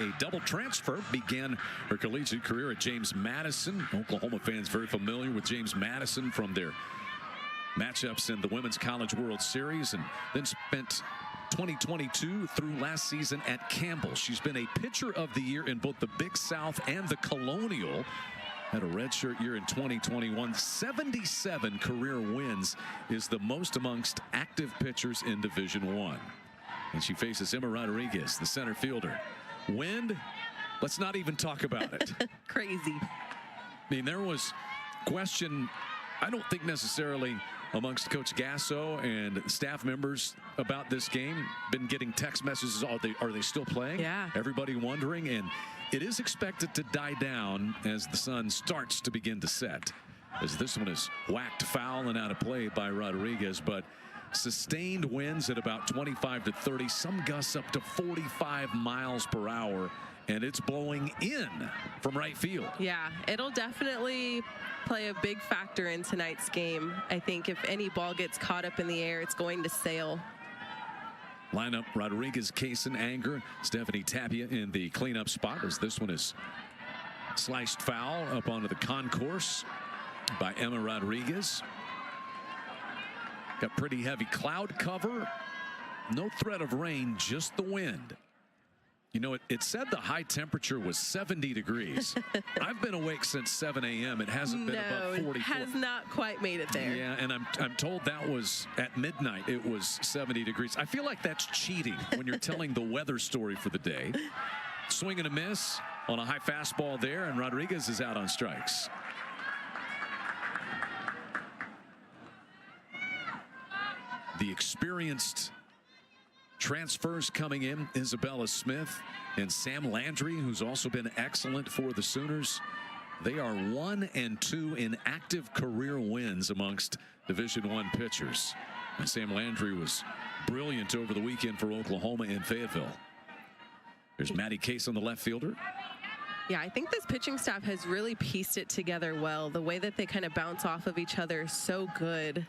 a double transfer, began her collegiate career at James Madison. Oklahoma fans very familiar with James Madison from their matchups in the Women's College World Series, and then spent 2022 through last season at Campbell. She's been a pitcher of the year in both the Big South and the Colonial. Had a redshirt year in 2021. 77 career wins is the most amongst active pitchers in Division I. And she faces Emma Rodriguez, the center fielder. Wind, let's not even talk about it. Crazy. I mean, there was question, I don't think necessarily amongst Coach Gasso and staff members about this game. Been getting text messages, are they still playing? Yeah. Everybody wondering, and it is expected to die down as the sun starts to begin to set. As this one is whacked foul and out of play by Rodriguez, but sustained winds at about 25 to 30, some gusts up to 45 miles per hour, and it's blowing in from right field. Yeah, it'll definitely play a big factor in tonight's game. I think if any ball gets caught up in the air, it's going to sail. Lineup: Rodriguez, Kaysen, Anger, Stephanie Tapia in the cleanup spot, as this one is sliced foul up onto the concourse by Emma Rodriguez. Got pretty heavy cloud cover. No threat of rain, just the wind. You know, it said the high temperature was 70 degrees. I've been awake since 7 a.m. It hasn't been above 44. It has not quite made it there. Yeah, and I'm told that was at midnight. It was 70 degrees. I feel like that's cheating when you're telling the weather story for the day. Swing and a miss on a high fastball there, and Rodriguez is out on strikes. The experienced transfers coming in: Isabella Smith and Sam Landry, who's also been excellent for the Sooners. They are 1 and 2 in active career wins amongst Division I pitchers. And Sam Landry was brilliant over the weekend for Oklahoma in Fayetteville. There's Maddie Kaysen, the left fielder. Yeah, I think this pitching staff has really pieced it together well. The way that they kind of bounce off of each other is so good.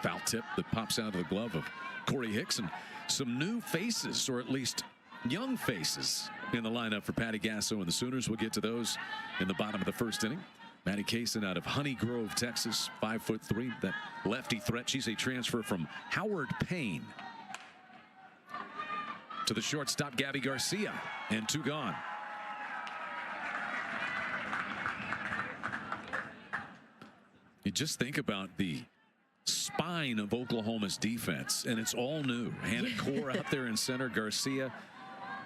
Foul tip that pops out of the glove of Corey Hicks, and some new faces, or at least young faces, in the lineup for Patty Gasso and the Sooners. We'll get to those in the bottom of the first inning. Maddie Kaysen out of Honey Grove, Texas, 5'3", that lefty threat. She's a transfer from Howard Payne. To the shortstop, Gabby Garcia, and 2 gone. You just think about the spine of Oklahoma's defense, and it's all new. Hannah Core out there in center, Garcia,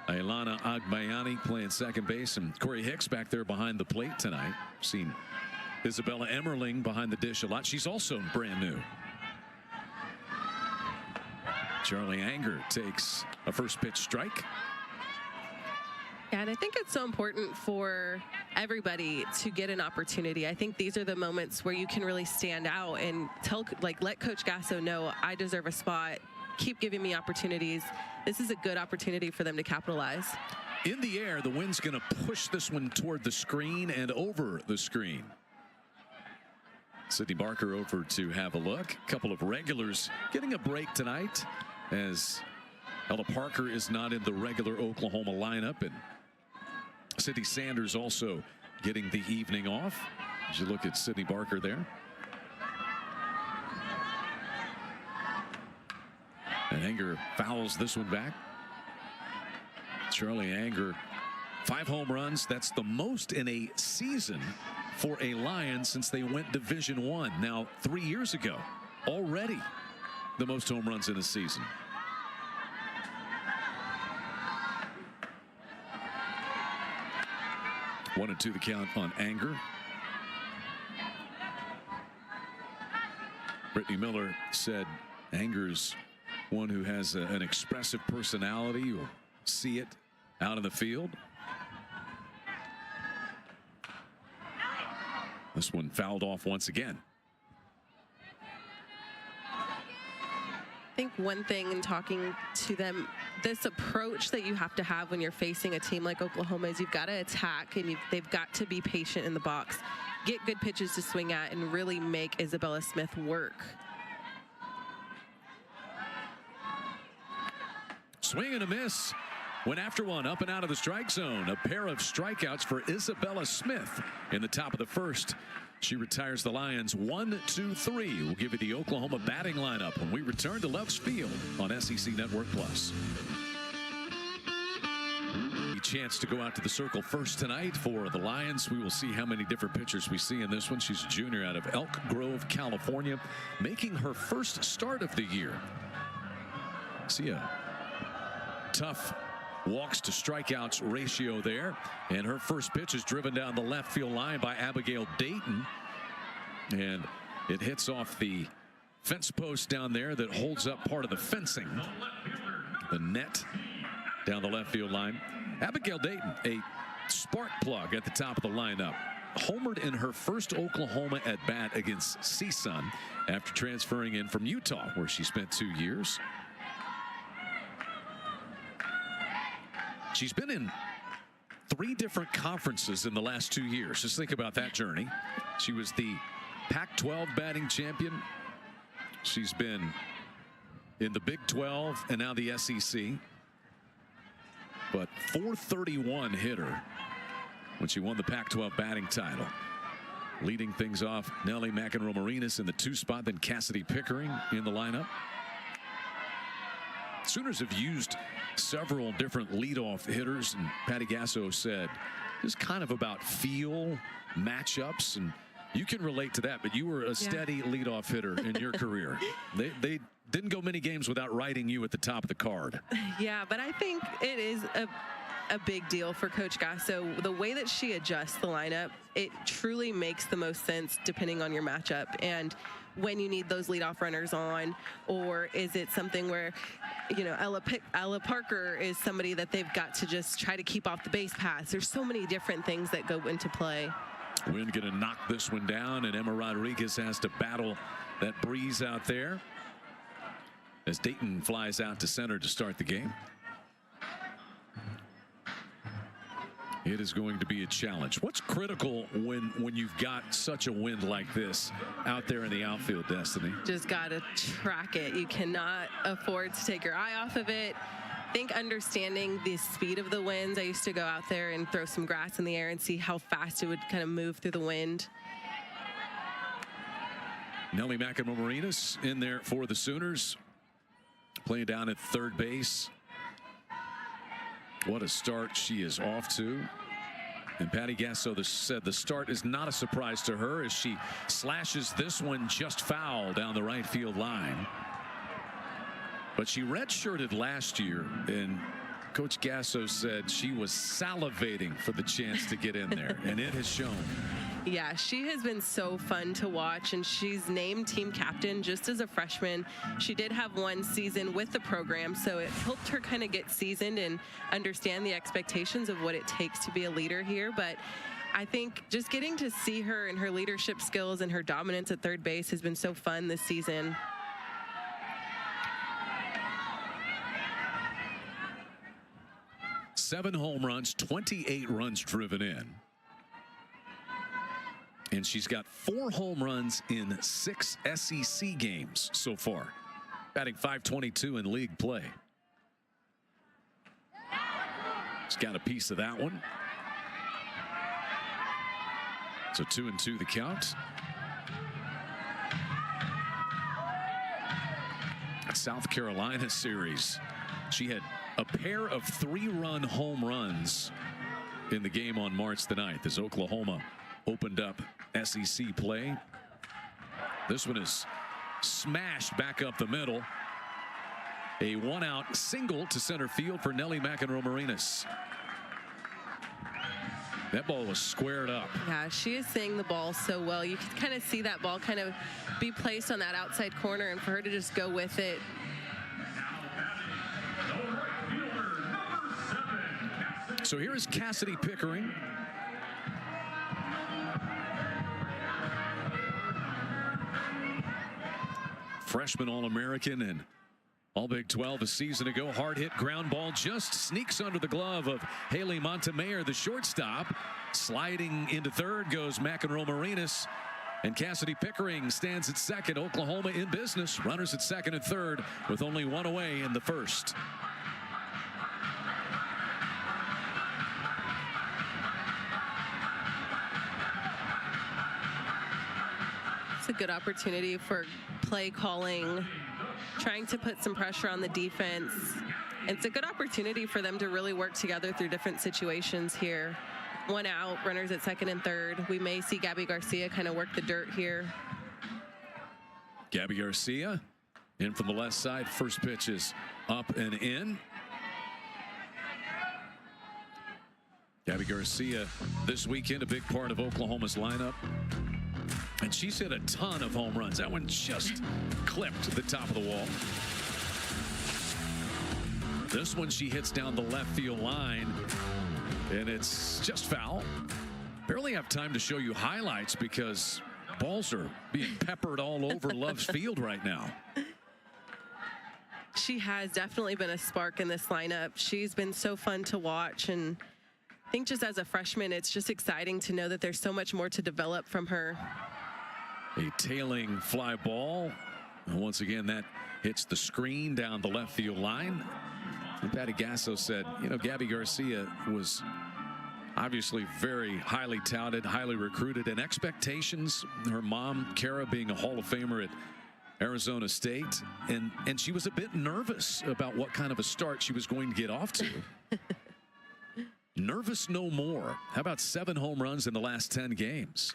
Ailana Agbayani playing second base, and Corey Hicks back there behind the plate tonight. Seen Isabella Emmerling behind the dish a lot. She's also brand new. Charlie Anger takes a first pitch strike. Yeah, and I think it's so important for everybody to get an opportunity. I think these are the moments where you can really stand out and let Coach Gasso know, I deserve a spot. Keep giving me opportunities. This is a good opportunity for them to capitalize. In the air, the wind's going to push this one toward the screen and over the screen. Sydney Barker over to have a look. A couple of regulars getting a break tonight, as Ella Parker is not in the regular Oklahoma lineup, and Sydney Sanders also getting the evening off. As you look at Sydney Barker there. And Anger fouls this one back. Charlie Anger, 5 home runs. That's the most in a season for a Lion since they went Division I. Now, 3 years ago, already the most home runs in a season. 1-2 the count on Anger. Brittany Miller said Anger's one who has an expressive personality. You'll see it out in the field. This one fouled off once again. I think one thing in talking to them, this approach that you have to have when you're facing a team like Oklahoma is you've got to attack, and they've got to be patient in the box, get good pitches to swing at, and really make Isabella Smith work. Swing and a miss. Went after one, up and out of the strike zone. A pair of strikeouts for Isabella Smith in the top of the first. She retires the Lions 1-2-3. We'll give you the Oklahoma batting lineup when we return to Love's Field on SEC Network Plus. A chance to go out to the circle first tonight for the Lions. We will see how many different pitchers we see in this one. She's a junior out of Elk Grove, California, making her first start of the year. See a tough walks to strikeouts ratio there, and her first pitch is driven down the left field line by Abigail Dayton, and it hits off the fence post down there that holds up part of the fencing, the net down the left field line. Abigail Dayton, a spark plug at the top of the lineup, homered in her first Oklahoma at bat against CSUN after transferring in from Utah, where she spent 2 years. She's been in 3 different conferences in the last 2 years. Just think about that journey. She was the Pac-12 batting champion. She's been in the Big 12 and now the SEC. But .431 hitter when she won the Pac-12 batting title. Leading things off, Nelly McEnroe-Marinas in the 2 spot, then Cassidy Pickering in the lineup. Sooners have used several different leadoff hitters, and Patty Gasso said it's kind of about feel, matchups, and you can relate to that, but you were a steady leadoff hitter in your career. They didn't go many games without writing you at the top of the card. Yeah, but I think it is a big deal for Coach Gasso. The way that she adjusts the lineup, it truly makes the most sense depending on your matchup and when you need those leadoff runners on, or is it something where, you know, Ella Parker is somebody that they've got to just try to keep off the base paths. There's so many different things that go into play. Wind going to knock this one down, and Emma Rodriguez has to battle that breeze out there as Dayton flies out to center to start the game. It is going to be a challenge. What's critical when you've got such a wind like this out there in the outfield, Destiny? Just got to track it. You cannot afford to take your eye off of it. I think understanding the speed of the winds. I used to go out there and throw some grass in the air and see how fast it would kind of move through the wind. Nelly McEnroe-Marinas in there for the Sooners, playing down at third base. What a start she is off to. And Patty Gasso said the start is not a surprise to her as she slashes this one just foul down the right field line. But she redshirted last year, and Coach Gasso said she was salivating for the chance to get in there, and it has shown. Yeah, she has been so fun to watch, and she's named team captain just as a freshman. She did have 1 season with the program, so it helped her kind of get seasoned and understand the expectations of what it takes to be a leader here. But I think just getting to see her and her leadership skills and her dominance at third base has been so fun this season. Seven home runs, 28 runs driven in. And she's got 4 home runs in 6 SEC games so far, batting .522 in league play. She's got a piece of that one. So 2-2 the count. South Carolina series. She had a pair of 3-run home runs in the game on March the 9th as Oklahoma opened up SEC play. This one is smashed back up the middle. A 1-out single to center field for Nelly McEnroe-Marinas. That ball was squared up. Yeah, she is seeing the ball so well. You can kind of see that ball kind of be placed on that outside corner, and for her to just go with it. So here is Cassidy Pickering. Freshman All-American and All-Big 12 a season ago. Hard hit ground ball just sneaks under the glove of Haley Montemayor, the shortstop. Sliding into third goes McEnroe-Marinas. And Cassidy Pickering stands at second. Oklahoma in business. Runners at second and third with only 1 away in the first. It's a good opportunity for play calling, trying to put some pressure on the defense. It's a good opportunity for them to really work together through different situations here. One out, runners at second and third. We may see Gabby Garcia kind of work the dirt here. Gabby Garcia in from the left side. First pitch is up and in. Gabby Garcia this weekend, a big part of Oklahoma's lineup. And she's hit a ton of home runs. That one just clipped the top of the wall. This one she hits down the left field line, and it's just foul. Barely have time to show you highlights because balls are being peppered all over Love's Field right now. She has definitely been a spark in this lineup. She's been so fun to watch, and I think just as a freshman, it's just exciting to know that there's so much more to develop from her. A tailing fly ball. And once again, that hits the screen down the left field line. And Patty Gasso said, you know, Gabby Garcia was obviously very highly touted, highly recruited, and expectations, her mom, Kara, being a Hall of Famer at Arizona State, and she was a bit nervous about what kind of a start she was going to get off to. Nervous no more. How about 7 home runs in the last 10 games?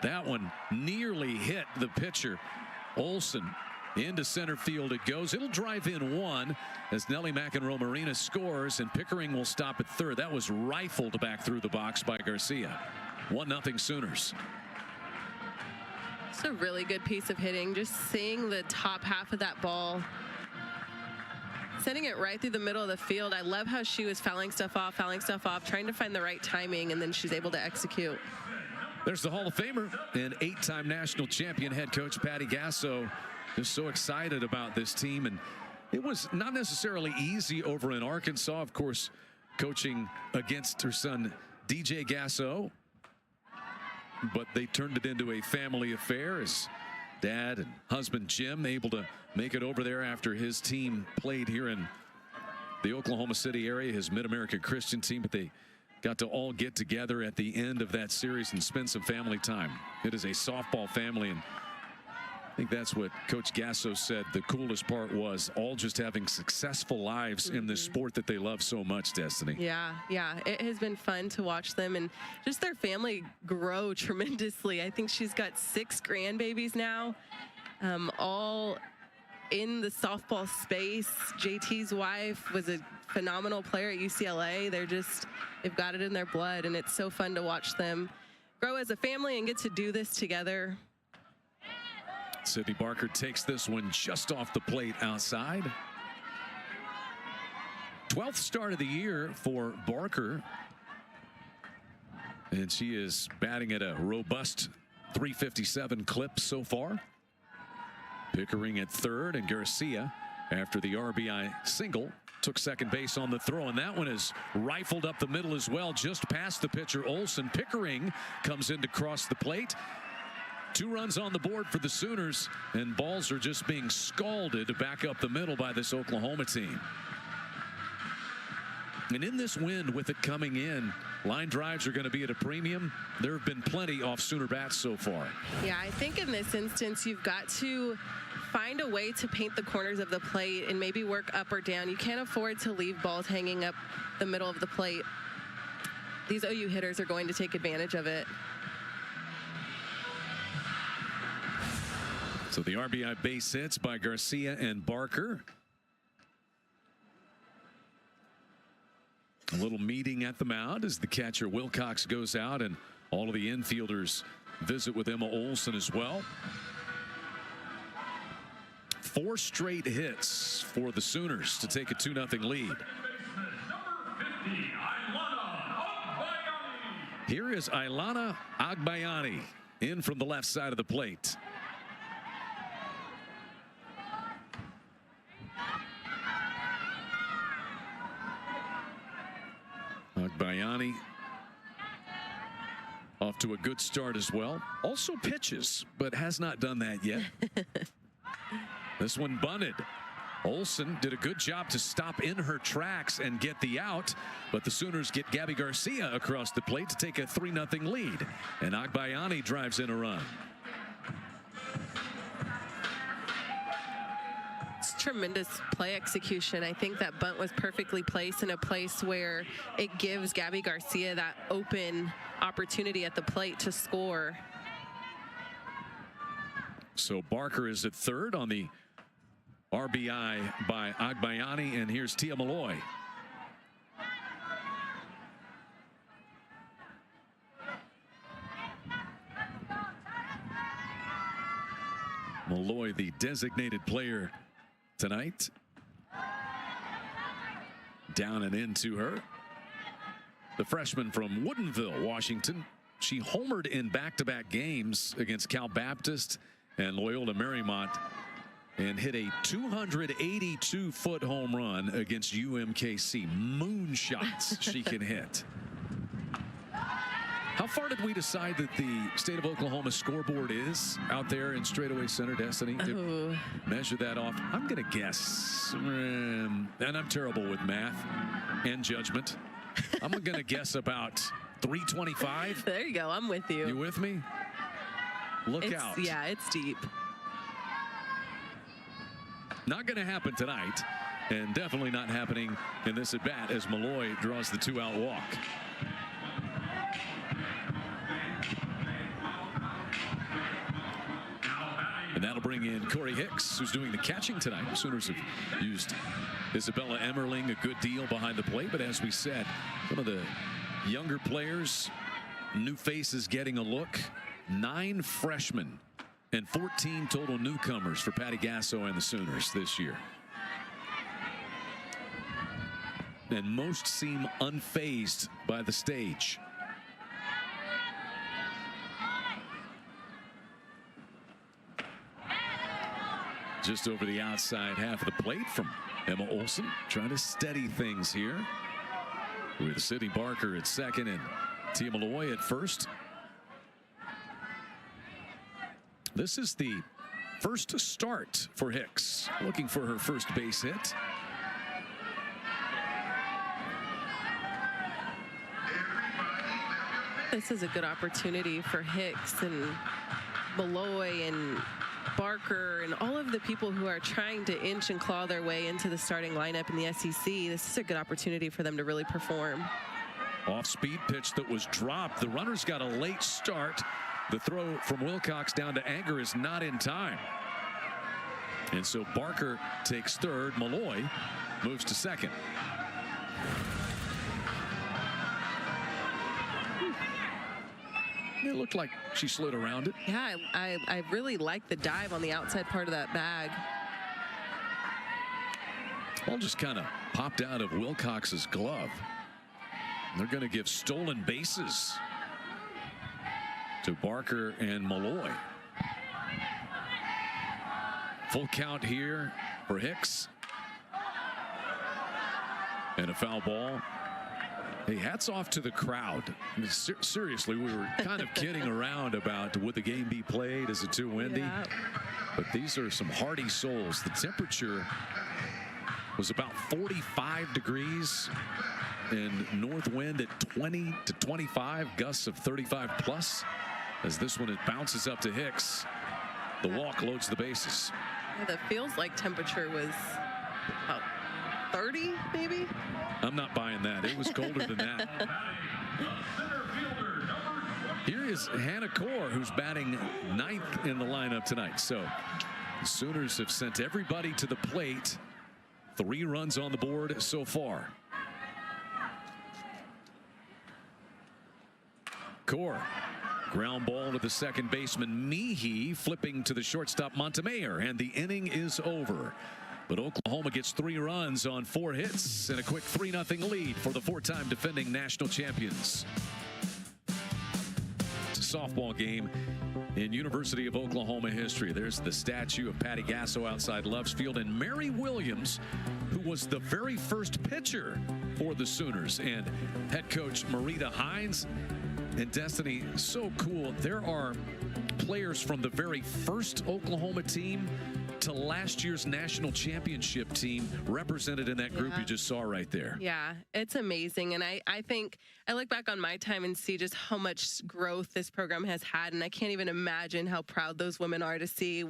That one nearly hit the pitcher. Olsen into center field it goes. It'll drive in one as Nelly McEnroe Marina scores, and Pickering will stop at third. That was rifled back through the box by Garcia. 1-0 Sooners. It's a really good piece of hitting. Just seeing the top half of that ball, sending it right through the middle of the field. I love how she was fouling stuff off, trying to find the right timing, and then she's able to execute. There's the Hall of Famer and 8-time national champion head coach Patty Gasso. Just so excited about this team, and it was not necessarily easy over in Arkansas, of course, coaching against her son DJ Gasso, but they turned it into a family affair as dad and husband Jim able to make it over there after his team played here in the Oklahoma City area, his Mid-America Christian team, but they got to all get together at the end of that series and spend some family time. It is a softball family, and I think that's what Coach Gasso said the coolest part was, all just having successful lives in this sport that they love so much, Destiny. Yeah, it has been fun to watch them and just their family grow tremendously. I think she's got 6 grandbabies now, all in the softball space. JT's wife was a phenomenal player at UCLA. They've got it in their blood, and it's so fun to watch them grow as a family and get to do this together. Sydney Barker takes this one just off the plate outside. 12th start of the year for Barker, and she is batting at a robust .357 clip so far. Pickering at third, and Garcia, after the RBI single, took second base on the throw, and that one is rifled up the middle as well, just past the pitcher Olsen. Pickering comes in to cross the plate. 2 runs on the board for the Sooners, and balls are just being scalded back up the middle by this Oklahoma team. And in this wind, with it coming in, line drives are going to be at a premium. There have been plenty off Sooner bats so far. Yeah, I think in this instance, you've got to find a way to paint the corners of the plate and maybe work up or down. You can't afford to leave balls hanging up the middle of the plate. These OU hitters are going to take advantage of it. So the RBI base hits by Garcia and Barker. A little meeting at the mound as the catcher Wilcox goes out, and all of the infielders visit with Emma Olsen as well. 4 straight hits for the Sooners to take a 2-0 lead. Here is Ailana Agbayani in from the left side of the plate. Agbayani off to a good start as well. Also pitches, but has not done that yet. This one bunted. Olsen did a good job to stop in her tracks and get the out, but the Sooners get Gabby Garcia across the plate to take a 3-0 lead, and Agbayani drives in a run. tremendous play execution. I think that bunt was perfectly placed in a place where it gives Gabby Garcia that open opportunity at the plate to score. So Barker is at third on the RBI by Agbayani, and here's Tia Malloy. Malloy, the designated player tonight. Down and into her. The freshman from Woodinville, Washington. She homered in back-to-back games against Cal Baptist and Loyola Marymount and hit a 282-foot home run against UMKC. Moonshots she can hit. How far did we decide that the State of Oklahoma scoreboard is out there in straightaway center, Destiny? To measure that off, I'm going to guess, and I'm terrible with math and judgment. I'm going to guess about 325. There you go. I'm with you. You with me? Look out. Yeah, it's deep. Not going to happen tonight, and definitely not happening in this at bat as Malloy draws the 2-out walk. And that'll bring in Corey Hicks, who's doing the catching tonight. Sooners have used Isabella Emmerling a good deal behind the plate, but as we said, one of the younger players, new faces getting a look. 9 freshmen and 14 total newcomers for Patty Gasso and the Sooners this year. And most seem unfazed by the stage. Just over the outside half of the plate from Emma Olson, trying to steady things here with Sydney Barker at second and Tia Malloy at first. This is the first start for Hicks, looking for her first base hit. This is a good opportunity for Hicks and Malloy and Barker and all of the people who are trying to inch and claw their way into the starting lineup in the SEC. This is a good opportunity for them to really perform. Off-speed pitch that was dropped. The runner's got a late start. The throw from Wilcox down to Anger is not in time. And so Barker takes third. Malloy moves to second. It looked like she slid around it. Yeah, I really like the dive on the outside part of that bag. Ball just kind of popped out of Wilcox's glove. They're going to give stolen bases to Barker and Malloy. Full count here for Hicks. And a foul ball. Hey, hats off to the crowd. I mean, seriously, we were kind of kidding around about would the game be played? Is it too windy? Yeah. But these are some hardy souls. The temperature was about 45 degrees and north wind at 20 to 25, gusts of 35 plus. As this one, it bounces up to Hicks. The walk loads the bases. Yeah, the feels like temperature was about 30, maybe? I'm not buying that. It was colder than that. Here is Hannah Core, who's batting 9th in the lineup tonight. So the Sooners have sent everybody to the plate. 3 runs on the board so far. Core. Ground ball to the second baseman Meehee, flipping to the shortstop Montemayor, and the inning is over. But Oklahoma gets 3 runs on 4 hits and a quick 3-0 lead for the 4-time defending national champions. It's a softball game in University of Oklahoma history. There's the statue of Patty Gasso outside Love's Field, and Mary Williams, who was the very first pitcher for the Sooners, and head coach Marita Hines. And Destiny, so cool. There are players from the very first Oklahoma team to last year's national championship team represented in that group you just saw right there. Yeah, it's amazing. And I think I look back on my time and see just how much growth this program has had. And I can't even imagine how proud those women are to see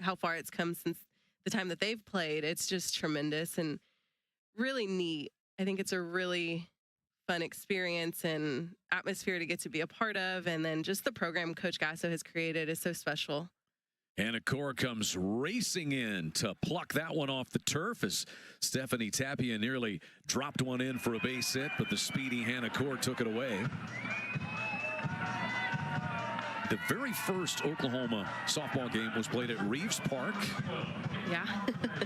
how far it's come since the time that they've played, it's just tremendous and really neat. I think it's a really fun experience and atmosphere to get to be a part of. And then just the program Coach Gasso has created is so special. Hannah Core comes racing in to pluck that one off the turf as Stephanie Tapia nearly dropped one in for a base hit, but the speedy Hannah Core took it away. The very first Oklahoma softball game was played at Reeves Park. Yeah.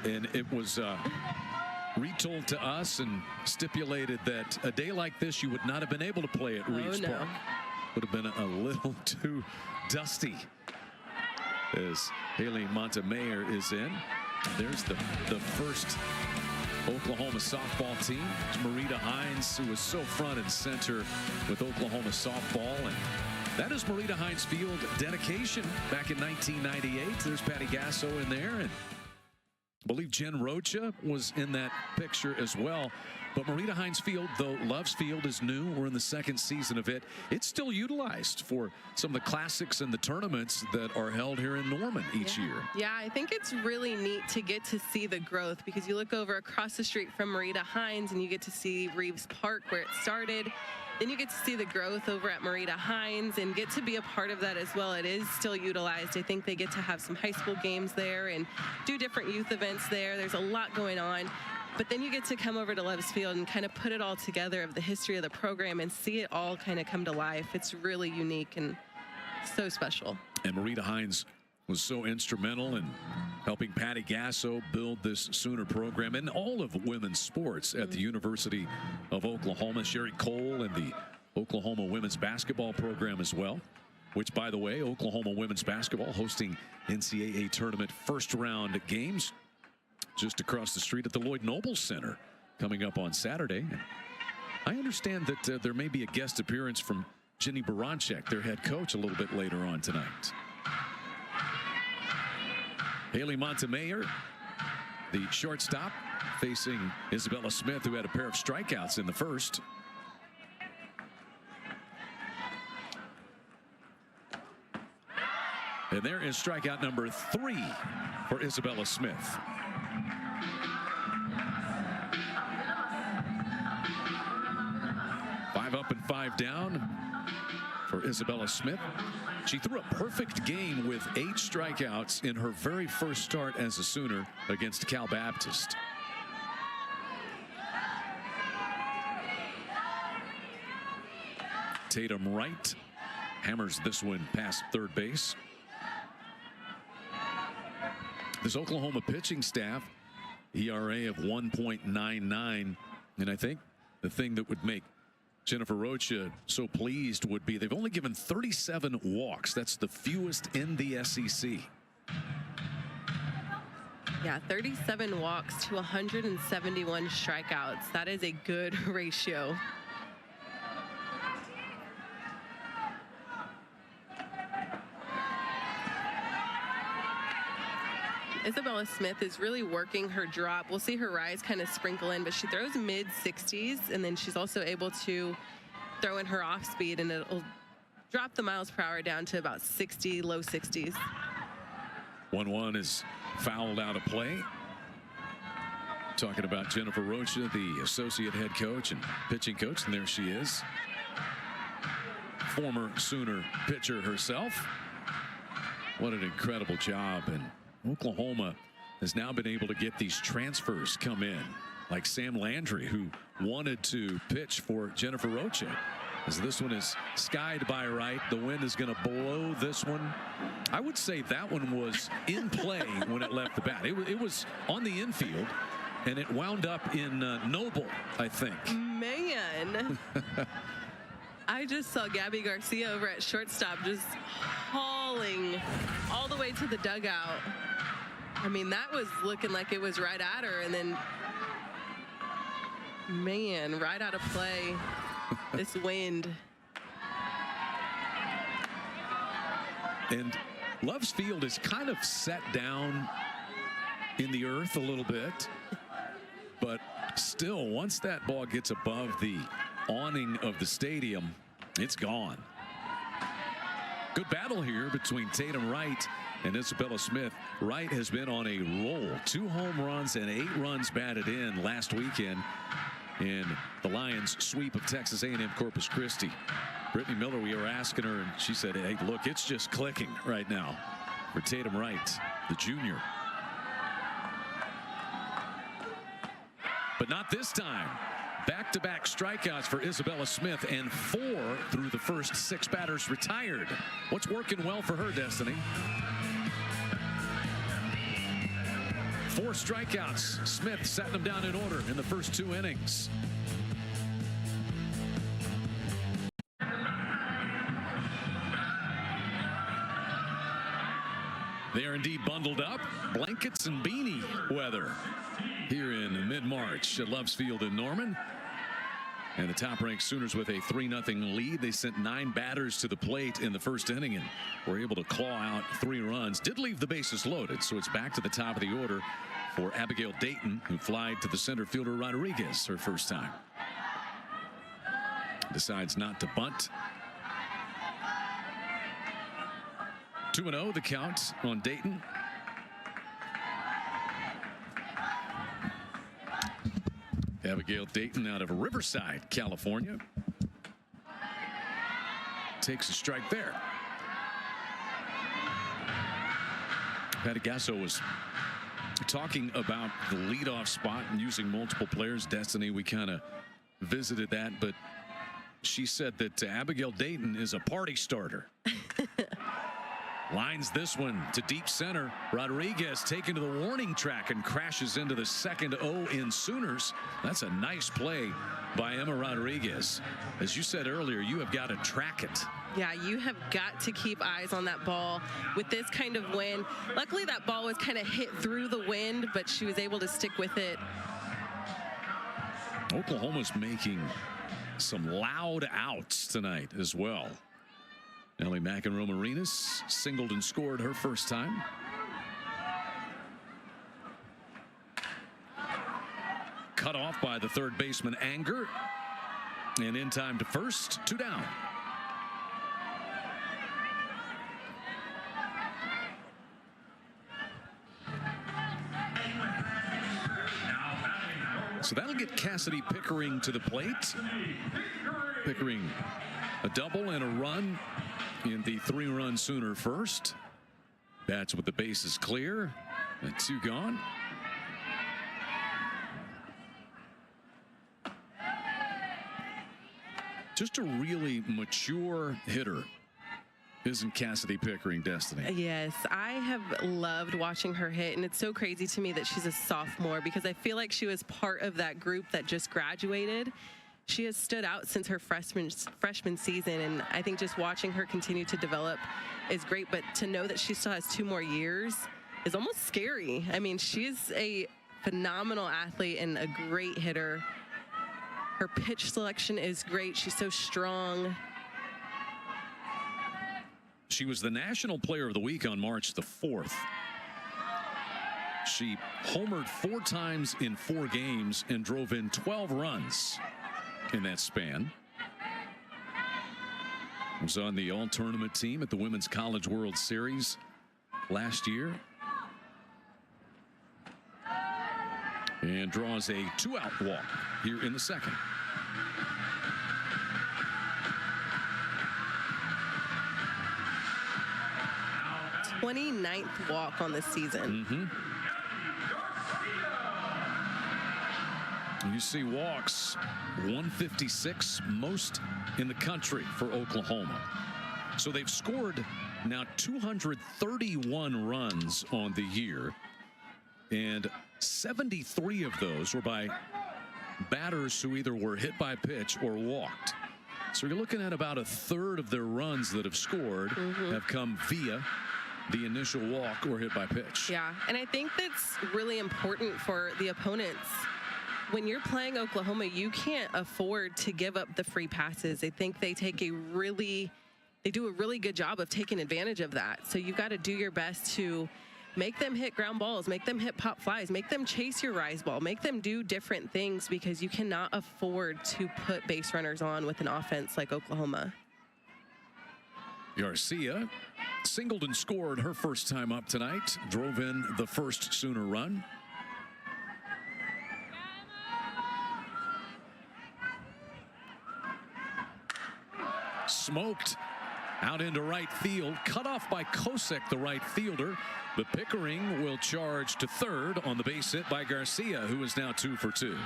And it was retold to us and stipulated that a day like this you would not have been able to play at Reeves Park. Would have been a little too dusty. As Haley Montemayor is in. There's the first Oklahoma softball team. It's Marita Hines, who was so front and center with Oklahoma softball. And that is Marita Hines Field dedication back in 1998. There's Patty Gasso in there. And I believe Jen Rocha was in that picture as well. But Marita Hines Field, though Loves Field is new, we're in the second season of it, it's still utilized for some of the classics and the tournaments that are held here in Norman each year. Yeah, I think it's really neat to get to see the growth because you look over across the street from Marita Hines and you get to see Reeves Park where it started. Then you get to see the growth over at Marita Hines and get to be a part of that as well. It is still utilized. I think they get to have some high school games there and do different youth events there. There's a lot going on. But then you get to come over to Loves Field and kind of put it all together of the history of the program and see it all kind of come to life. It's really unique and so special. And Marita Hines was so instrumental in helping Patty Gasso build this Sooner program and all of women's sports at the University of Oklahoma. Sherry Cole and the Oklahoma women's basketball program as well, which, by the way, Oklahoma women's basketball hosting NCAA tournament first round games just across the street at the Lloyd Noble Center coming up on Saturday. I understand that there may be a guest appearance from Jenny Baranczyk, their head coach, a little bit later on tonight. Haley Montemayor, the shortstop, facing Isabella Smith, who had a pair of strikeouts in the first. And there is strikeout number 3 for Isabella Smith. 5 up and 5 down for Isabella Smith. She threw a perfect game with 8 strikeouts in her very first start as a Sooner against Cal Baptist. Tatum Wright hammers this one past third base. This Oklahoma pitching staff, ERA of 1.99, and I think the thing that would make Jennifer Rocha so pleased would be they've only given 37 walks. That's the fewest in the SEC. Yeah, 37 walks to 171 strikeouts. That is a good ratio. Isabella Smith is really working her drop. We'll see her rise kind of sprinkle in, but she throws mid 60s, and then she's also able to throw in her off speed, and it'll drop the miles per hour down to about 60, low 60s. 1-1 is fouled out of play. Talking about Jennifer Rocha, the associate head coach and pitching coach, and there she is. Former Sooner pitcher herself. What an incredible job. And Oklahoma has now been able to get these transfers come in, like Sam Landry, who wanted to pitch for Jennifer Rocha. As this one is skied by right, the wind is going to blow this one. I would say that one was in play when it left the bat. It was on the infield, and it wound up in Noble, I think. Man. I just saw Gabby Garcia over at shortstop just hauling all the way to the dugout. I mean, that was looking like it was right at her, and then, man, right out of play. This wind. And Loves Field is kind of set down in the earth a little bit, but still, once that ball gets above the awning of the stadium, it's gone. Good battle here between Tatum Wright and Isabella Smith. Wright has been on a roll. 2 home runs and 8 runs batted in last weekend in the Lions' sweep of Texas A&M Corpus Christi. Brittany Miller, we were asking her, and she said, hey, look, it's just clicking right now for Tatum Wright, the junior. But not this time. Back-to-back strikeouts for Isabella Smith, and 4 through the first 6 batters retired. What's working well for her, Destiny? 4 strikeouts. Smith setting them down in order in the first 2 innings. They are indeed bundled up. Blankets and beanie weather here in mid-March at Loves Field in Norman. And the top-ranked Sooners with a 3-0 lead. They sent 9 batters to the plate in the first inning and were able to claw out 3 runs. Did leave the bases loaded, so it's back to the top of the order for Abigail Dayton, who flied to the center fielder Rodriguez her first time. Decides not to bunt. 2-0 the count on Dayton. Abigail Dayton out of Riverside, California. Takes a strike there. Patty Gasso was talking about the leadoff spot and using multiple players. Destiny, we kind of visited that, but she said that Abigail Dayton is a party starter. Lines this one to deep center. Rodriguez taken to the warning track and crashes into the second O in Sooners. That's a nice play by Emma Rodriguez. As you said earlier, you have got to track it. Yeah, you have got to keep eyes on that ball with this kind of wind. Luckily, that ball was kind of hit through the wind, but she was able to stick with it. Oklahoma's making some loud outs tonight as well. Ellie McEnroe-Marinas singled and scored her first time. Cut off by the third baseman Anger. And in time to first, 2 down. So that'll get Cassidy Pickering to the plate. Pickering a double and a run in the 3-run Sooner first. Bats with the bases clear and 2 gone. Just a really mature hitter, isn't Cassidy Pickering, Destiny? Yes, I have loved watching her hit, and it's so crazy to me that she's a sophomore because I feel like she was part of that group that just graduated. She has stood out since her freshman season, and I think just watching her continue to develop is great, but to know that she still has 2 more years is almost scary. I mean, she's a phenomenal athlete and a great hitter. Her pitch selection is great. She's so strong. She was the National Player of the Week on March the 4th. She homered 4 times in 4 games and drove in 12 runs in that span. Was on the all-tournament team at the Women's College World Series last year. And draws a 2-out walk here in the second. '29th walk on this season. You see walks, 156, most in the country for Oklahoma. So they've scored now 231 runs on the year, and 73 of those were by batters who either were hit by pitch or walked. So you're looking at about 1/3 of their runs that have scored have come via the initial walk or hit by pitch. Yeah, and I think that's really important for the opponents. When you're playing Oklahoma, you can't afford to give up the free passes. I think they do a really good job of taking advantage of that. So you've got to do your best to make them hit ground balls, make them hit pop flies, make them chase your rise ball, make them do different things, because you cannot afford to put base runners on with an offense like Oklahoma. Garcia singled and scored her first time up tonight, drove in the first Sooner run. Smoked out into right field, cut off by Kosek, the right fielder. But Pickering will charge to third on the base hit by Garcia, who is now 2 for 2.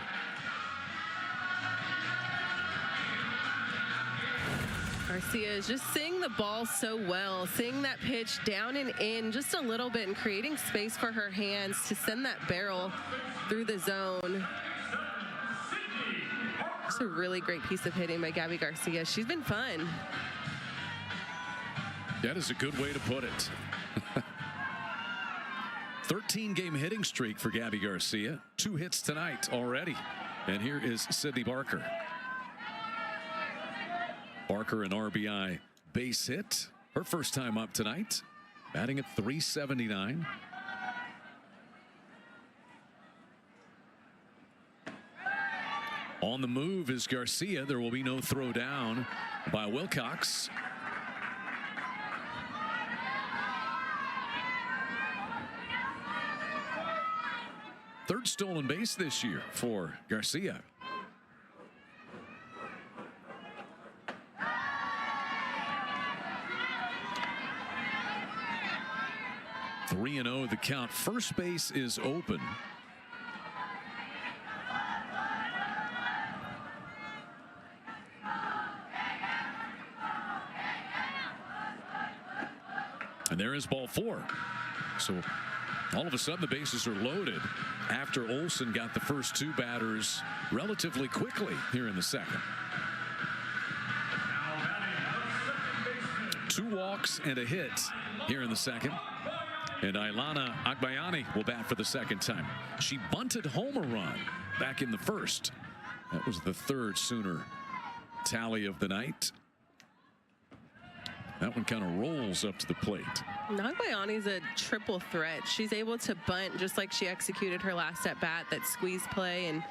Garcia is just seeing the ball so well, seeing that pitch down and in just a little bit and creating space for her hands to send that barrel through the zone. It's a really great piece of hitting by Gabby Garcia. She's been fun. That is a good way to put it. 13-game hitting streak for Gabby Garcia. 2 hits tonight already. And here is Sydney Barker. Barker, an RBI base hit. Her first time up tonight. Batting at .379. On the move is Garcia. There will be no throw down by Wilcox. Third stolen base this year for Garcia. Three and 0 the count. First base is open. And there is ball 4. So all of a sudden the bases are loaded after Olsen got the first 2 batters relatively quickly here in the second. 2 walks and a hit here in the second. And Ailana Agbayani will bat for the second time. She bunted home a run back in the first. That was the 3rd Sooner tally of the night. That one kind of rolls up to the plate. Agbayani's a triple threat. She's able to bunt just like she executed her last at bat, that squeeze play, and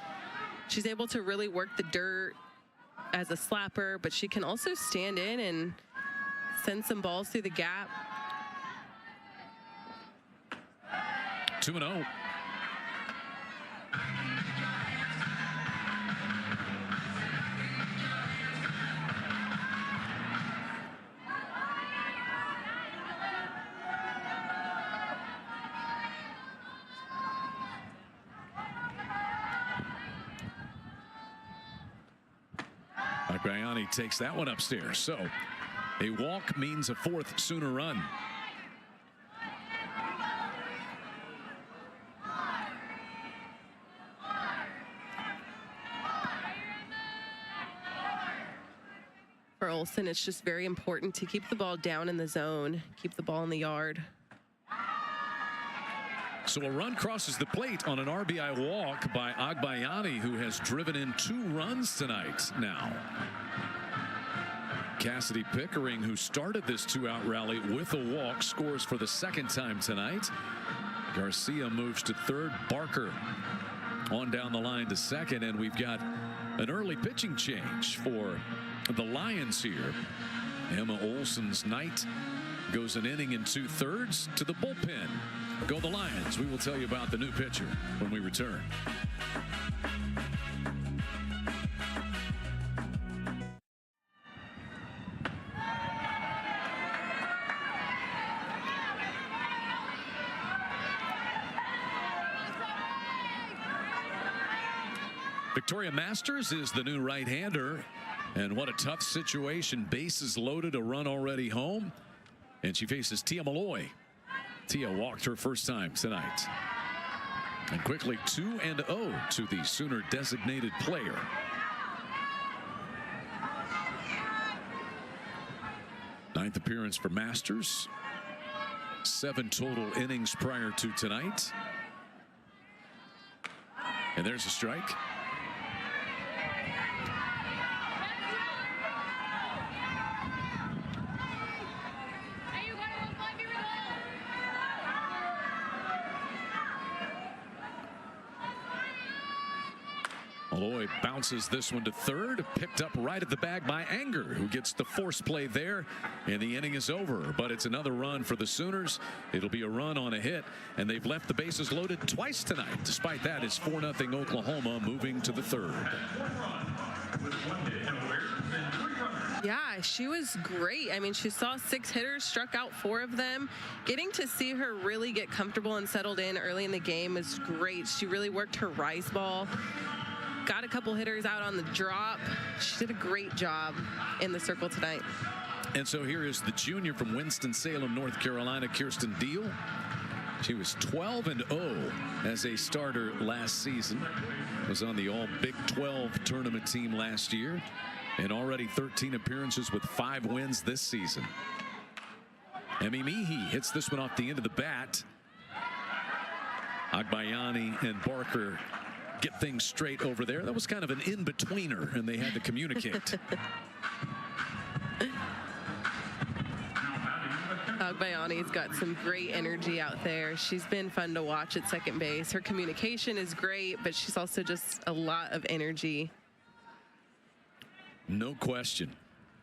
she's able to really work the dirt as a slapper, but she can also stand in and send some balls through the gap. 2-0. Agbayani takes that one upstairs. So a walk means a 4th Sooner run. For Olsen, it's just very important to keep the ball down in the zone, keep the ball in the yard. So a run crosses the plate on an RBI walk by Agbayani, who has driven in 2 runs tonight now. Cassidy Pickering, who started this 2-out rally with a walk, scores for the 2nd time tonight. Garcia moves to 3rd. Barker on down the line to 2nd, and we've got an early pitching change for the Lions here. Emma Olsen's night goes an inning and 2/3 to the bullpen. Go the Lions. We will tell you about the new pitcher when we return. Victoria Masters is the new right-hander, and what a tough situation. Bases loaded, a run already home, and she faces Tia Malloy. Tia walked her first time tonight. And quickly 2-0 to the Sooner designated player. Ninth appearance for Masters. 7 total innings prior to tonight. And there's a strike. Malloy bounces this one to third, picked up right at the bag by Anger, who gets the force play there, and the inning is over. But it's another run for the Sooners. It'll be a run on a hit, and they've left the bases loaded twice tonight. Despite that, it's 4-0 Oklahoma moving to the third. Yeah, she was great. I mean, she saw 6 hitters, struck out 4 of them. Getting to see her really get comfortable and settled in early in the game is great. She really worked her rise ball. Got a couple hitters out on the drop. She did a great job in the circle tonight. And so here is the junior from Winston-Salem, North Carolina, Kirsten Deal. She was 12-0 as a starter last season. Was on the All Big 12 tournament team last year. And already 13 appearances with 5 wins this season. Emi Mihi hits this one off the end of the bat. Agbayani and Barker get things straight over there. That was kind of an in-betweener, and they had to communicate. Agbayani's got some great energy out there. She's been fun to watch at second base. Her communication is great, but she's also just a lot of energy. No question,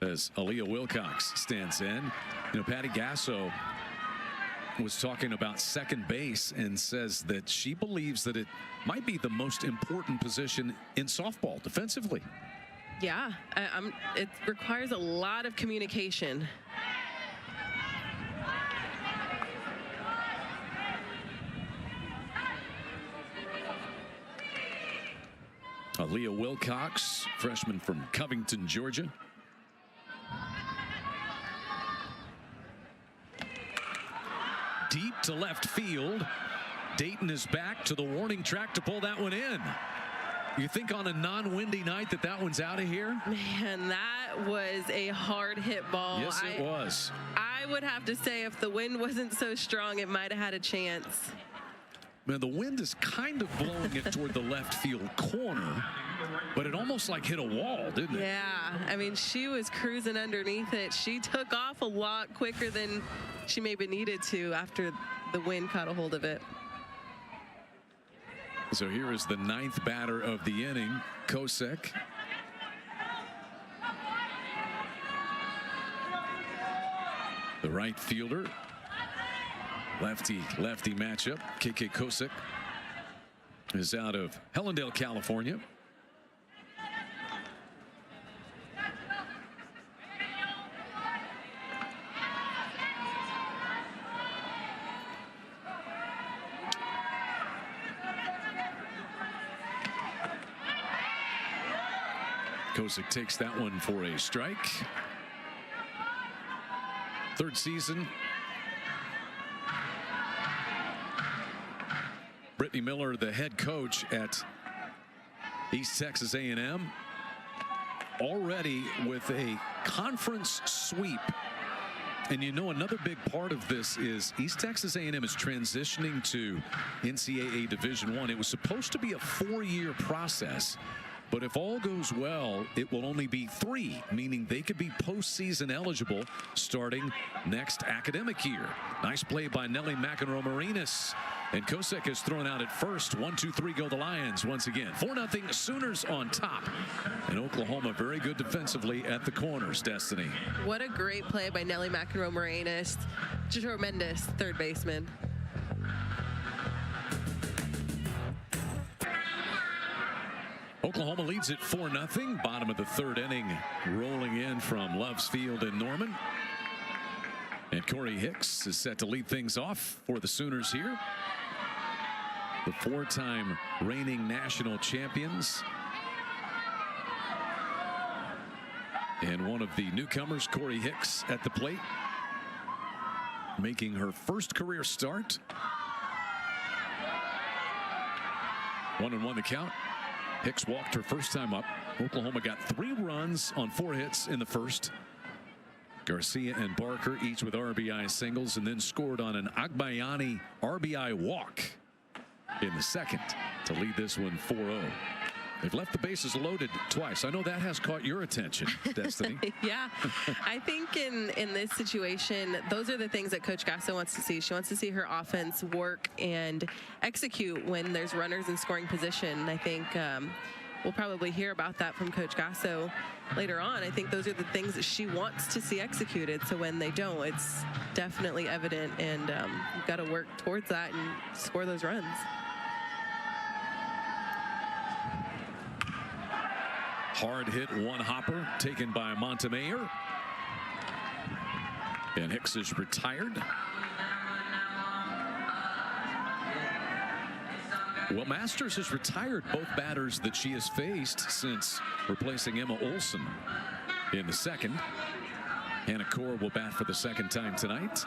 as Aaliyah Wilcox stands in. You know, Patty Gasso was talking about second base and says that she believes that it might be the most important position in softball defensively. Yeah, it requires a lot of communication. Aaliyah Wilcox, freshman from Covington, Georgia. Deep to left field. Dayton is back to the warning track to pull that one in. You think on a non-windy night that one's out of here? Man, that was a hard hit ball. Yes, it was. I would have to say if the wind wasn't so strong, it might have had a chance. Man, the wind is kind of blowing it toward the left field corner, but it almost like hit a wall, didn't it? Yeah, I mean, she was cruising underneath it. She took off a lot quicker than she maybe needed to after the wind caught a hold of it. So here is the 9th batter of the inning, Kosek. The right fielder. Lefty matchup. KK Kosek is out of Hellendale, California. Kosek takes that one for a strike. 3rd season. Brittany Miller, the head coach at East Texas A&M, already with a conference sweep. And you know, another big part of this is East Texas A&M is transitioning to NCAA Division I. It was supposed to be a 4-year process, but if all goes well, it will only be 3, meaning they could be postseason eligible starting next academic year. Nice play by Nelly McEnroe-Marinas. And Kosek is thrown out at first. 1-2-3 go the Lions once again. 4-0 Sooners on top. And Oklahoma very good defensively at the corners, Destiny. What a great play by Nelly McEnroe-Marinas. Tremendous third baseman. Oklahoma leads it 4-0. Bottom of the 3rd inning, rolling in from Loves Field in Norman. And Corey Hicks is set to lead things off for the Sooners here. The 4-time reigning national champions. And one of the newcomers, Corey Hicks, at the plate, making her first career start. 1-1 the count. Hicks walked her first time up. Oklahoma got 3 runs on 4 hits in the first. Garcia and Barker each with RBI singles, and then scored on an Agbayani RBI walk in the second to lead this one 4-0. They've left the bases loaded twice. I know that has caught your attention, Destiny. Yeah, I think in this situation, those are the things that Coach Gasso wants to see. She wants to see her offense work and execute when there's runners in scoring position. I think we'll probably hear about that from Coach Gasso later on. I think those are the things that she wants to see executed. So when they don't, it's definitely evident, and you've got to work towards that and score those runs. Hard hit one hopper taken by Montemayor. And Hicks is retired. Well, Masters has retired both batters that she has faced since replacing Emma Olson in the second. Hannah Kaur will bat for the second time tonight.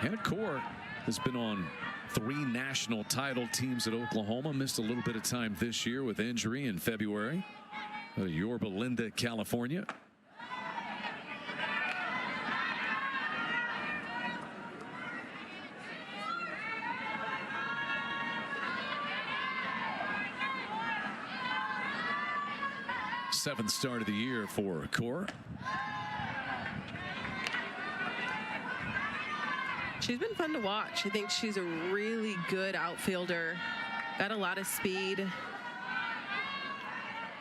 Hannah Kaur has been on 3 national title teams at Oklahoma. Missed a little bit of time this year with injury in February. Yorba Linda, California. Seventh start of the year for Kaur. She's been fun to watch. I think she's a really good outfielder. Got a lot of speed.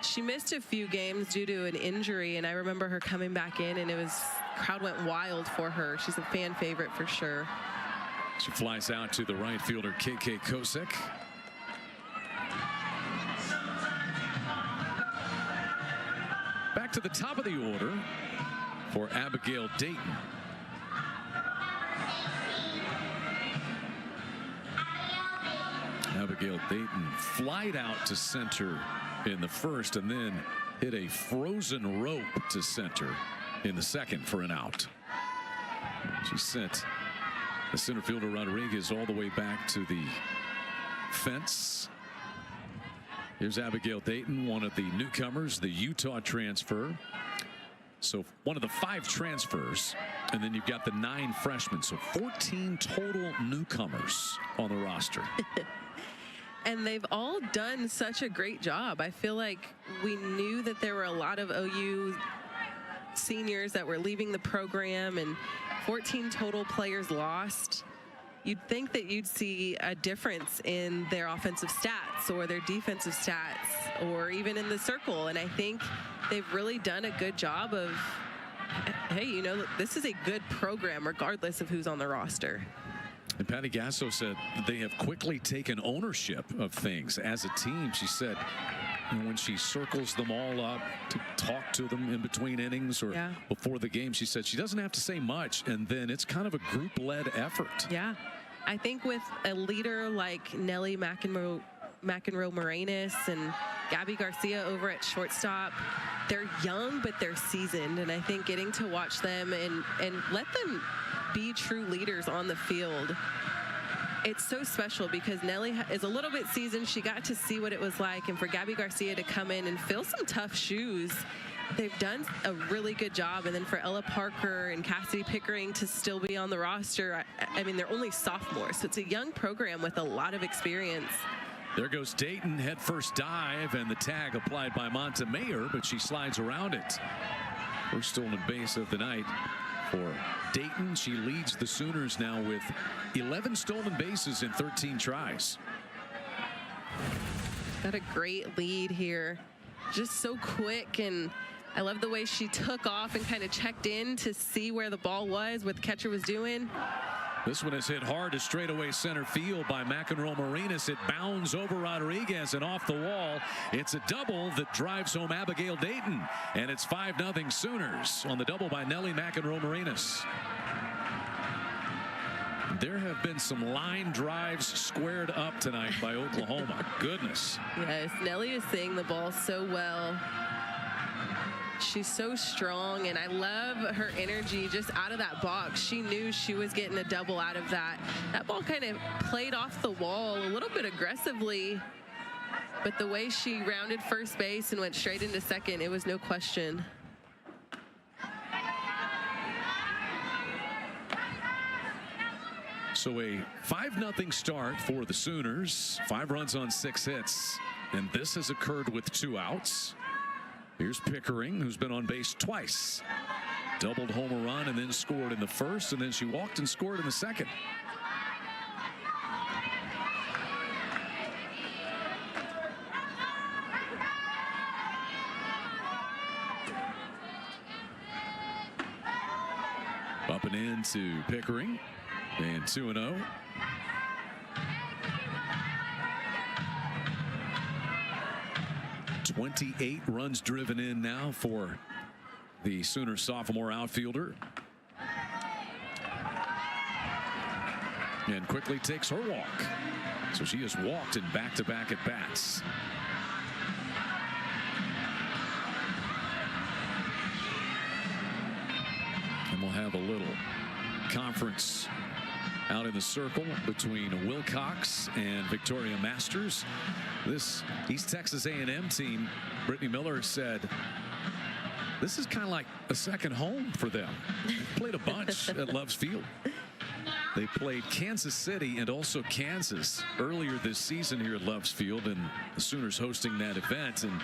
She missed a few games due to an injury, and I remember her coming back in, and crowd went wild for her. She's a fan favorite for sure. She flies out to the right fielder, KK Kosick. Back to the top of the order for Abigail Dayton. Abigail Dayton flied out to center in the first and then hit a frozen rope to center in the second for an out. She sent the center fielder Rodriguez all the way back to the fence. Here's Abigail Dayton, one of the newcomers, the Utah transfer. So one of the 5 transfers, and then you've got the 9 freshmen. So 14 total newcomers on the roster. And they've all done such a great job. I feel like we knew that there were a lot of OU seniors that were leaving the program, and 14 total players lost. You'd think that you'd see a difference in their offensive stats or their defensive stats or even in the circle. And I think they've really done a good job of, hey, you know, this is a good program regardless of who's on the roster. And Patty Gasso said they have quickly taken ownership of things as a team. She said when she circles them all up to talk to them in between innings or before the game, she said she doesn't have to say much, and then it's kind of a group-led effort. Yeah. I think with a leader like Nellie McEnroe-Moranis and Gabby Garcia over at shortstop, they're young, but they're seasoned. And I think getting to watch them and let them be true leaders on the field, it's so special because Nellie is a little bit seasoned. She got to see what it was like. And for Gabby Garcia to come in and fill some tough shoes, they've done a really good job. And then for Ella Parker and Cassidy Pickering to still be on the roster, I mean, they're only sophomores. So it's a young program with a lot of experience. There goes Dayton, head first dive, and the tag applied by Montemayor, but she slides around it. First stolen base of the night for Dayton. She leads the Sooners now with 11 stolen bases in 13 tries. Got a great lead here. Just so quick, and I love the way she took off and kind of checked in to see where the ball was, what the catcher was doing. This one is hit hard to straightaway center field by McEnroe-Moranis. It bounds over Rodriguez and off the wall. It's a double that drives home Abigail Dayton, and it's 5-0 Sooners on the double by Nellie McEnroe-Moranis. There have been some line drives squared up tonight by Oklahoma. Goodness. Yes, Nellie is seeing the ball so well. She's so strong, and I love her energy just out of that box. She knew she was getting a double out of that. That ball kind of played off the wall a little bit aggressively, but the way she rounded first base and went straight into second, it was no question. So a 5-0 start for the Sooners. 5 runs on 6 hits, and this has occurred with 2 outs. Here's Pickering, who's been on base twice. Doubled home a run and then scored in the first, and then she walked and scored in the second. Up and in to Pickering. And 2-0. "28 runs driven in now for the Sooners sophomore outfielder. And quickly takes her walk. So she has walked in back-to-back at-bats. And we'll have a little conference out in the circle between Wilcox and Victoria Masters. This East Texas A&M team, Brittany Miller said, this is kind of like a second home for them. They've played a bunch at Loves Field. They played Kansas City and also Kansas earlier this season here at Loves Field, and the Sooners hosting that event, and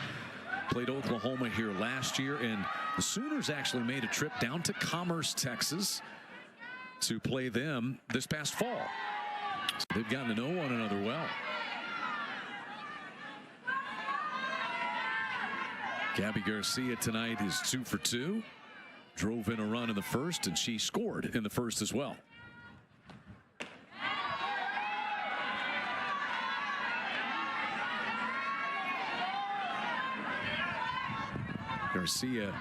played Oklahoma here last year. And the Sooners actually made a trip down to Commerce, Texas to play them this past fall. So they've gotten to know one another well. Gabby Garcia tonight is 2 for 2. Drove in a run in the first, and she scored in the first as well. Garcia,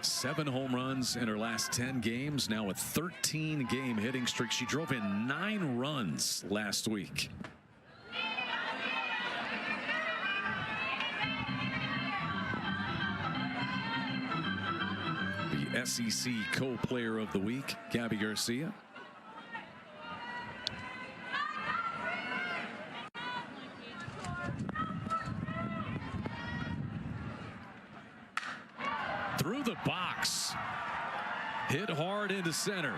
7 home runs in her last 10 games, now a 13-game hitting streak. She drove in 9 runs last week. The SEC Co-Player of the Week, Gabby Garcia. Through the box, hit hard into center.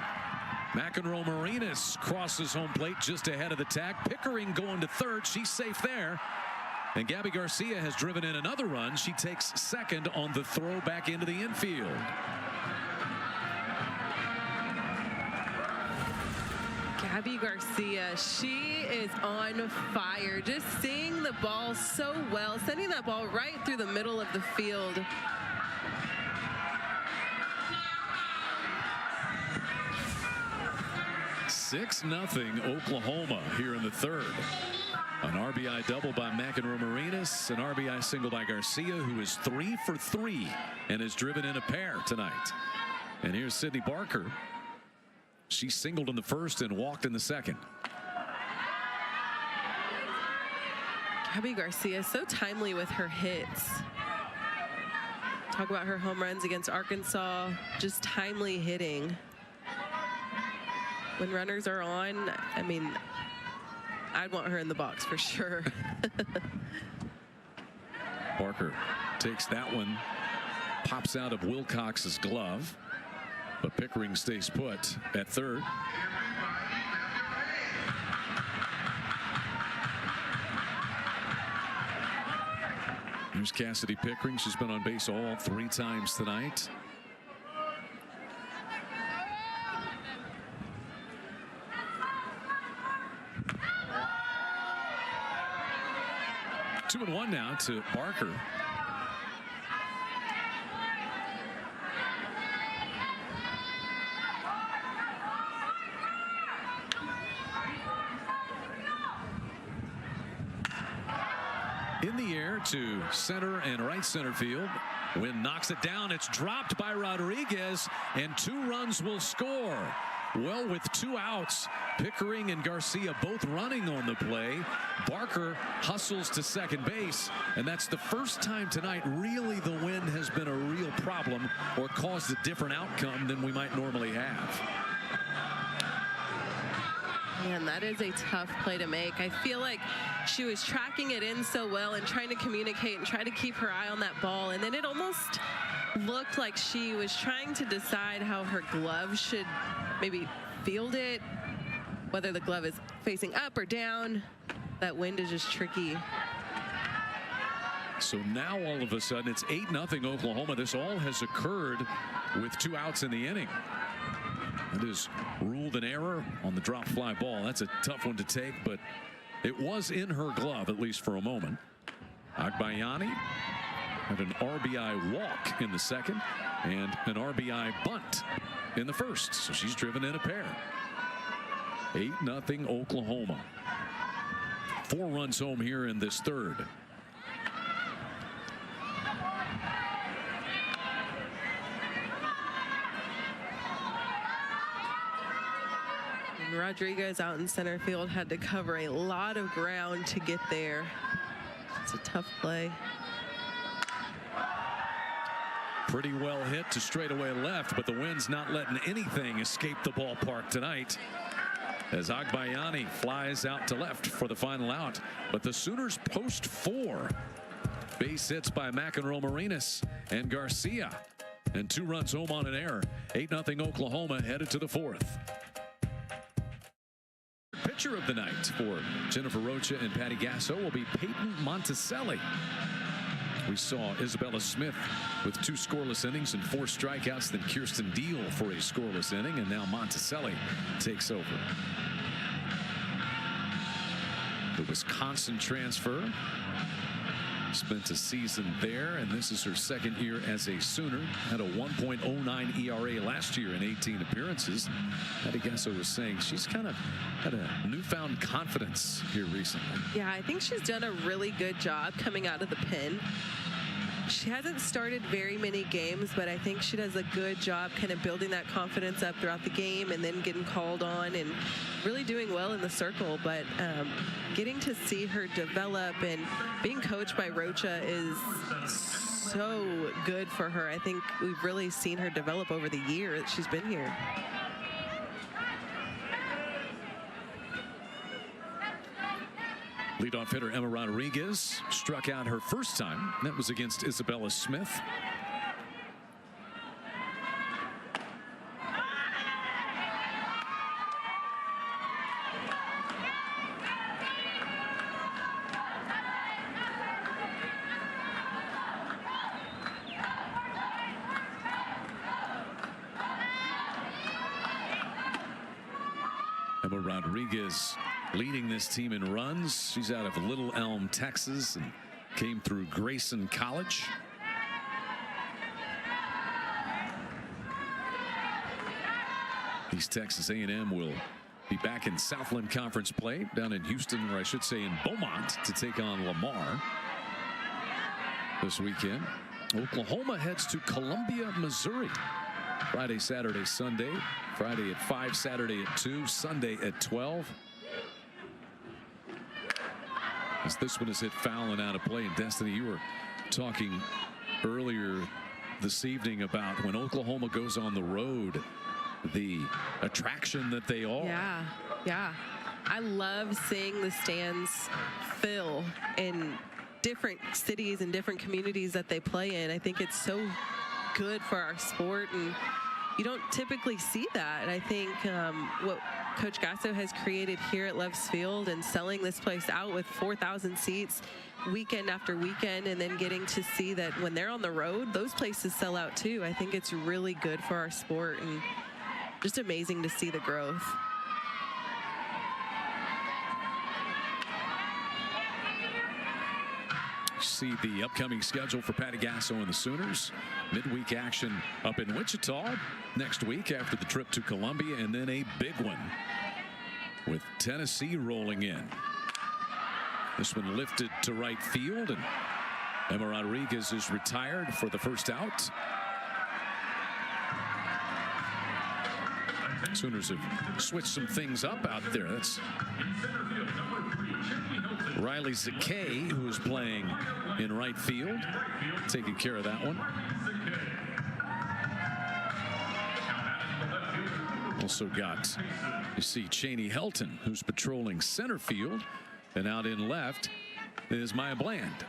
McEnroe Marinas crosses home plate just ahead of the tag. Pickering going to third. She's safe there. And Gabby Garcia has driven in another run. She takes second on the throw back into the infield. Gabby Garcia, she is on fire. Just seeing the ball so well, sending that ball right through the middle of the field. Six nothing Oklahoma here in the third. An RBI double by McEnroe Marinas, an RBI single by Garcia, who is 3 for 3 and has driven in a pair tonight. And here's Sydney Barker. She singled in the first and walked in the second. Gabby Garcia is so timely with her hits. Talk about her home runs against Arkansas, just timely hitting. When runners are on, I mean, I'd want her in the box for sure. Barker takes that one, pops out of Wilcox's glove, but Pickering stays put at third. Here's Cassidy Pickering. She's been on base all 3 times tonight. Two and one now to Barker. In the air to center and right center field. Wynn knocks it down. It's dropped by Rodriguez, and 2 runs will score. Well, with 2 outs, Pickering and Garcia both running on the play. Barker hustles to second base, and that's the first time tonight really the wind has been a real problem or caused a different outcome than we might normally have. Man, that is a tough play to make. I feel like she was tracking it in so well and trying to communicate and try to keep her eye on that ball, and then it almost looked like she was trying to decide how her glove should maybe field it, whether the glove is facing up or down. That wind is just tricky. So now all of a sudden it's 8-0 Oklahoma. This all has occurred with 2 outs in the inning. It is ruled an error on the drop fly ball. That's a tough one to take, but it was in her glove, at least for a moment. Agbayani had an RBI walk in the second and an RBI bunt in the first. So she's driven in a pair. 8-0 Oklahoma. 4 runs home here in this third. Rodriguez out in center field had to cover a lot of ground to get there. It's a tough play. Pretty well hit to straightaway left, but the wind's not letting anything escape the ballpark tonight as Agbayani flies out to left for the final out. But the Sooners post 4 base hits by McEnroe, Marinas, and Garcia, and 2 runs home on an error. 8-0 Oklahoma headed to the 4th. Pitcher of the night for Jennifer Rocha and Patty Gasso will be Peyton Monticelli. We saw Isabella Smith with 2 scoreless innings and 4 strikeouts, then Kirsten Deal for a scoreless inning, and now Monticelli takes over. The Wisconsin transfer, spent a season there, and this is her 2nd year as a Sooner. Had a 1.09 ERA last year in 18 appearances. Patty Gasso was saying she's kind of had a newfound confidence here recently. Yeah, I think she's done a really good job coming out of the pen. She hasn't started very many games, but I think she does a good job kind of building that confidence up throughout the game and then getting called on and really doing well in the circle. But getting to see her develop and being coached by Rocha is so good for her. I think we've really seen her develop over the year that she's been here. Leadoff hitter Emma Rodriguez struck out her first time. That was against Isabella Smith. Emma Rodriguez leading this team in runs. She's out of Little Elm, Texas, and came through Grayson College. East Texas A&M will be back in Southland Conference play down in Houston, or I should say in Beaumont, to take on Lamar this weekend. Oklahoma heads to Columbia, Missouri. Friday, Saturday, Sunday. Friday at 5, Saturday at 2, Sunday at 12. As this one is hit foul and out of play. And Destiny, you were talking earlier this evening about when Oklahoma goes on the road, the attraction that they are. Yeah. I love seeing the stands fill in different cities and different communities that they play in. I think it's so good for our sport, and you don't typically see that. And I think what Coach Gasso has created here at Loves Field and selling this place out with 4,000 seats weekend after weekend, and then getting to see that when they're on the road, those places sell out too. I think it's really good for our sport and just amazing to see the growth. See the upcoming schedule for Patty Gasso and the Sooners. Midweek action up in Wichita next week after the trip to Columbia, and then a big one with Tennessee rolling in. This one lifted to right field, and Emma Rodriguez is retired for the first out. Sooners have switched some things up out there. That's Riley Zakay, who is playing in right field, taking care of that one. Also got, you see, Cheney Helton, who's patrolling center field, and out in left is Maya Bland.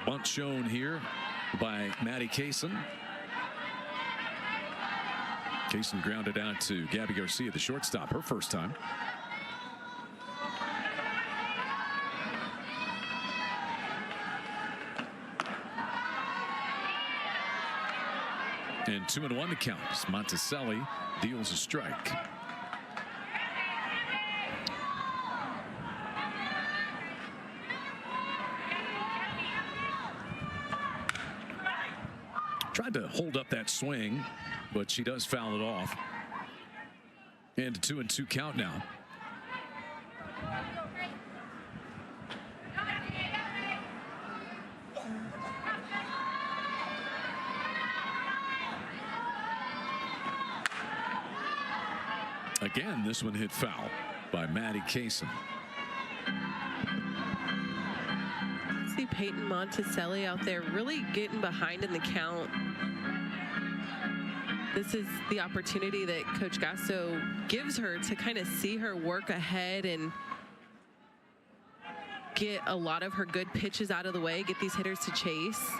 Bunt shown here by Maddie Kaysen. Kaysen grounded out to Gabby Garcia, the shortstop, her first time. And 2-1 to count as Monticelli deals a strike. Tried to hold up that swing, but she does foul it off. And a 2-2 count now. Again, this one hit foul by Maddie Kaysen. See Peyton Monticelli out there really getting behind in the count. This is the opportunity that Coach Gasso gives her to kind of see her work ahead and get a lot of her good pitches out of the way, get these hitters to chase.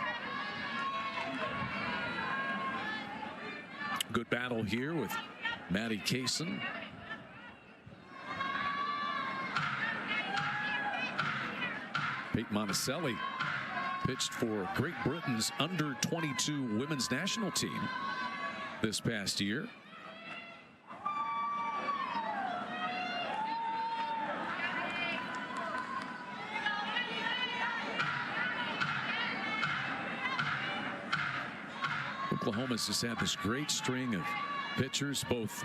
Good battle here with Maddie Kaysen. Peyton Monticelli pitched for Great Britain's under-22 women's national team this past year. Oklahoma's just had this great string of pitchers, both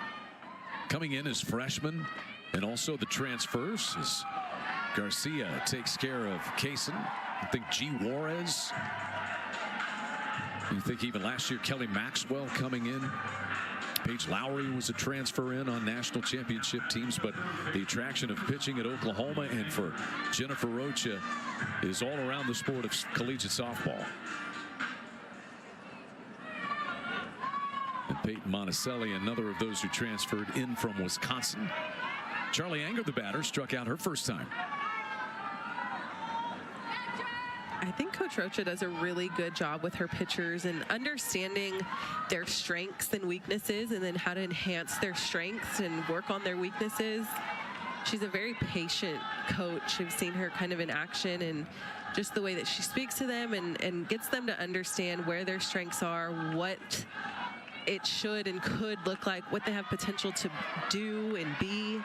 coming in as freshmen and also the transfers, as Garcia takes care of Kaysen. I think G. Juarez. You think even last year Kelly Maxwell coming in. Paige Lowry was a transfer in on national championship teams, but the attraction of pitching at Oklahoma and for Jennifer Rocha is all around the sport of collegiate softball. And Peyton Monticelli, another of those who transferred in from Wisconsin. Charlie Anger, the batter, struck out her first time. I think Coach Rocha does a really good job with her pitchers and understanding their strengths and weaknesses, and then how to enhance their strengths and work on their weaknesses. She's a very patient coach. I've seen her kind of in action, and just the way that she speaks to them and gets them to understand where their strengths are, what it should and could look like, what they have potential to do and be.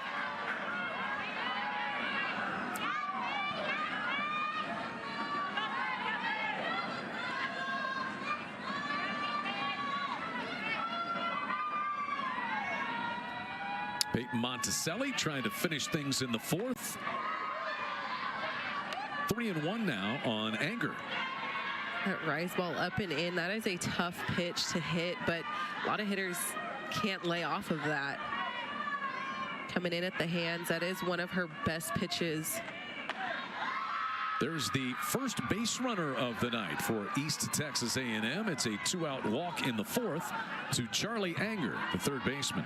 Peyton Monticelli trying to finish things in the fourth. 3-1 now on Anger. That rise ball up and in, that is a tough pitch to hit, but a lot of hitters can't lay off of that. Coming in at the hands, that is one of her best pitches. There's the first base runner of the night for East Texas A&M. It's a 2-out walk in the fourth to Charlie Anger, the third baseman.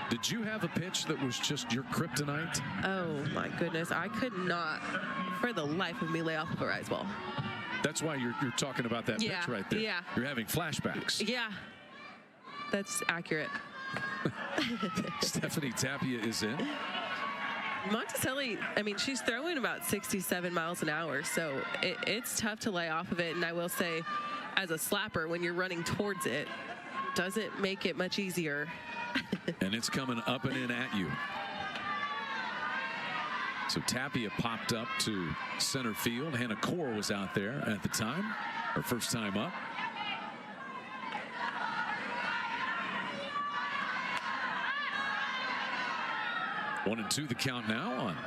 Did you have a pitch that was just your kryptonite? Oh my goodness, I could not for the life of me lay off of a rise ball. That's why you're talking about that pitch right there. Yeah. You're having flashbacks. Yeah, that's accurate. Stephanie Tapia is in. Monticelli, I mean, she's throwing about 67 miles an hour, so it's tough to lay off of it. And I will say, as a slapper, when you're running towards it, doesn't make it much easier. And it's coming up and in at you. So Tapia popped up to center field. Hannah Core was out there at the time, her first time up. One and two the count now on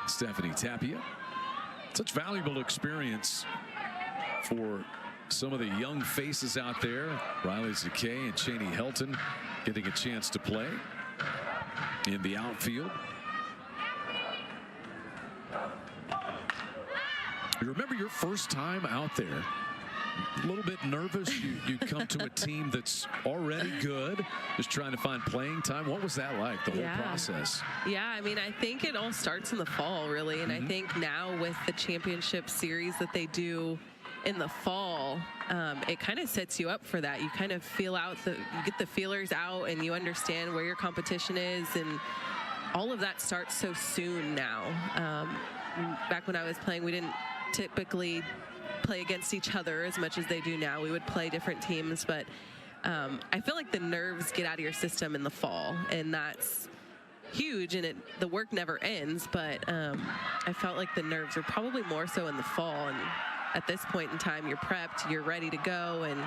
Stephanie Tapia. Such valuable experience for some of the young faces out there. Riley Zakay and Cheney Helton getting a chance to play in the outfield. You remember your first time out there? A little bit nervous. You come to a team that's already good, just trying to find playing time. What was that like, the whole process? Yeah, I mean, I think it all starts in the fall, really. And I think now with the championship series that they do in the fall, it kind of sets you up for that. You kind of feel out, you get the feelers out, and you understand where your competition is, and all of that starts so soon now. Back when I was playing, we didn't typically play against each other as much as they do now. We would play different teams, but I feel like the nerves get out of your system in the fall, and that's huge, and the work never ends, but I felt like the nerves were probably more so in the fall, and at this point in time, you're prepped, you're ready to go, and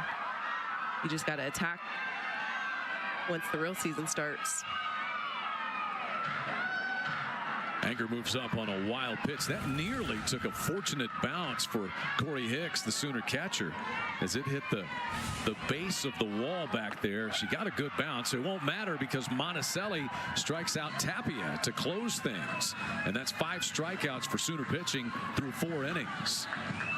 you just got to attack once the real season starts. Anchor moves up on a wild pitch. That nearly took a fortunate bounce for Corey Hicks, the Sooner catcher, as it hit the base of the wall back there. She got a good bounce. It won't matter because Monticelli strikes out Tapia to close things. And that's 5 strikeouts for Sooner pitching through 4 innings.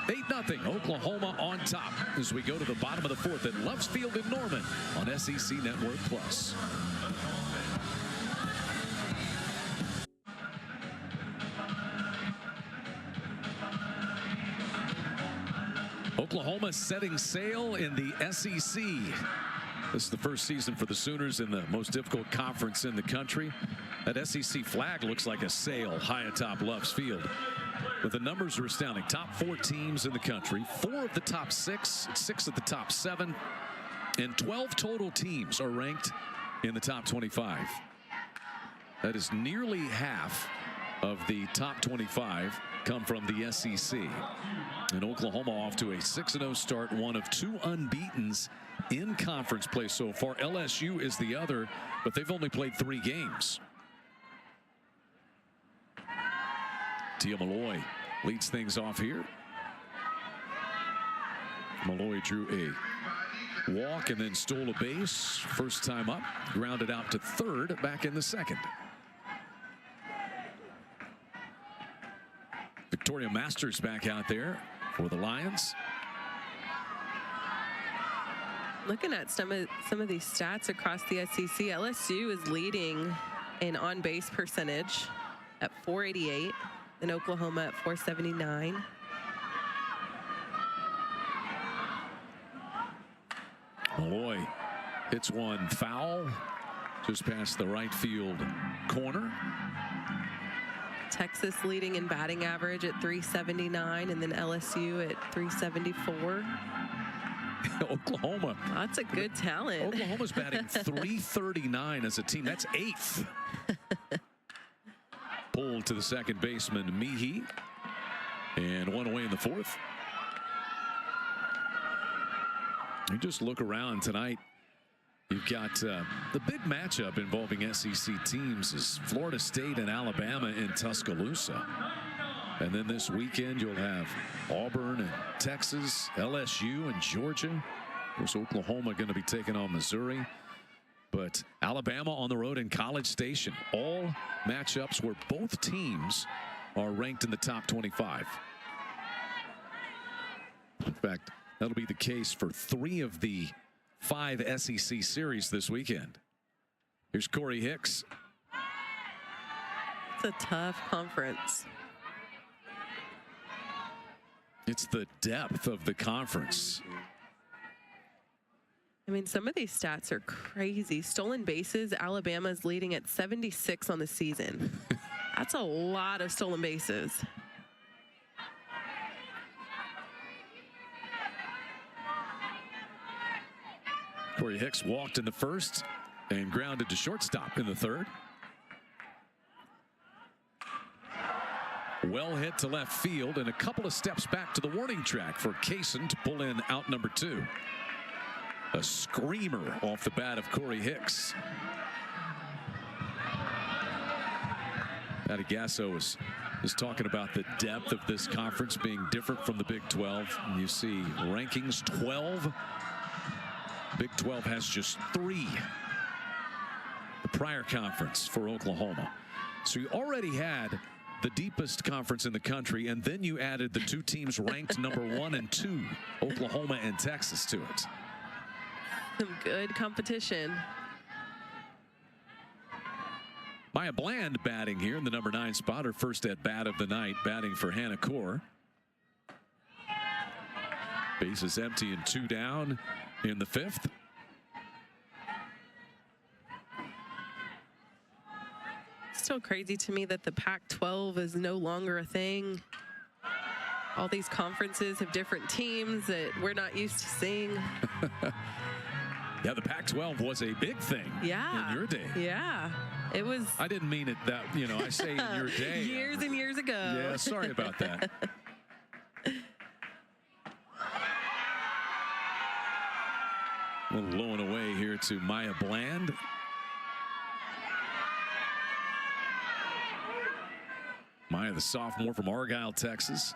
8-0 Oklahoma on top as we go to the bottom of the 4th at Loves Field in Norman on SEC Network Plus. Oklahoma setting sail in the SEC. This is the first season for the Sooners in the most difficult conference in the country. That SEC flag looks like a sail high atop Loves Field. But the numbers are astounding. Top 4 teams in the country, 4 of the top 6, 6 of the top 7, and 12 total teams are ranked in the top 25. That is nearly half of the top 25 come from the SEC. And Oklahoma off to a 6-0 start, one of 2 unbeatens in conference play so far. LSU is the other, but they've only played 3 games. Tia Malloy leads things off here. Malloy drew a walk and then stole a base. First time up, grounded out to third, back in the second. Victoria Masters back out there for the Lions. Looking at some of these stats across the SEC, LSU is leading in on-base percentage at .488, and Oklahoma at .479. Malloy hits one foul just past the right field corner. Texas leading in batting average at .379, and then LSU at .374. Oklahoma. That's a good talent. Oklahoma's batting .339 as a team. That's 8th. Pulled to the second baseman, Meehy. And one away in the 4th. You just look around tonight. You've got the big matchup involving SEC teams is Florida State and Alabama in Tuscaloosa. And then this weekend you'll have Auburn and Texas, LSU and Georgia. Of course, Oklahoma going to be taking on Missouri. But Alabama on the road in College Station. All matchups where both teams are ranked in the top 25. In fact, that'll be the case for 3 of the 5 SEC series this weekend. Here's Corey Hicks. It's a tough conference. It's the depth of the conference. I mean, some of these stats are crazy. Stolen bases, Alabama's leading at 76 on the season. That's a lot of stolen bases. Corey Hicks walked in the first and grounded to shortstop in the third. Well hit to left field and a couple of steps back to the warning track for Kaysen to pull in out number 2. A screamer off the bat of Corey Hicks. Patty Gasso is talking about the depth of this conference being different from the Big 12. And you see rankings 12. Big 12 has just 3. The prior conference for Oklahoma. So you already had the deepest conference in the country, and then you added the 2 teams ranked number 1 and 2, Oklahoma and Texas, to it. Some good competition. Maya Bland batting here in the number 9 spot, her first at bat of the night, batting for Hannah Core. Bases empty and 2 down in the 5th. Still crazy to me that the Pac-12 is no longer a thing. all these conferences have different teams that we're not used to seeing. Yeah, the Pac-12 was a big thing in your day. Yeah, it was. I didn't mean it that, I say in your day. Years and years ago. Yeah, sorry about that. A little blowing away here to Maya Bland. Maya, the sophomore from Argyle, Texas.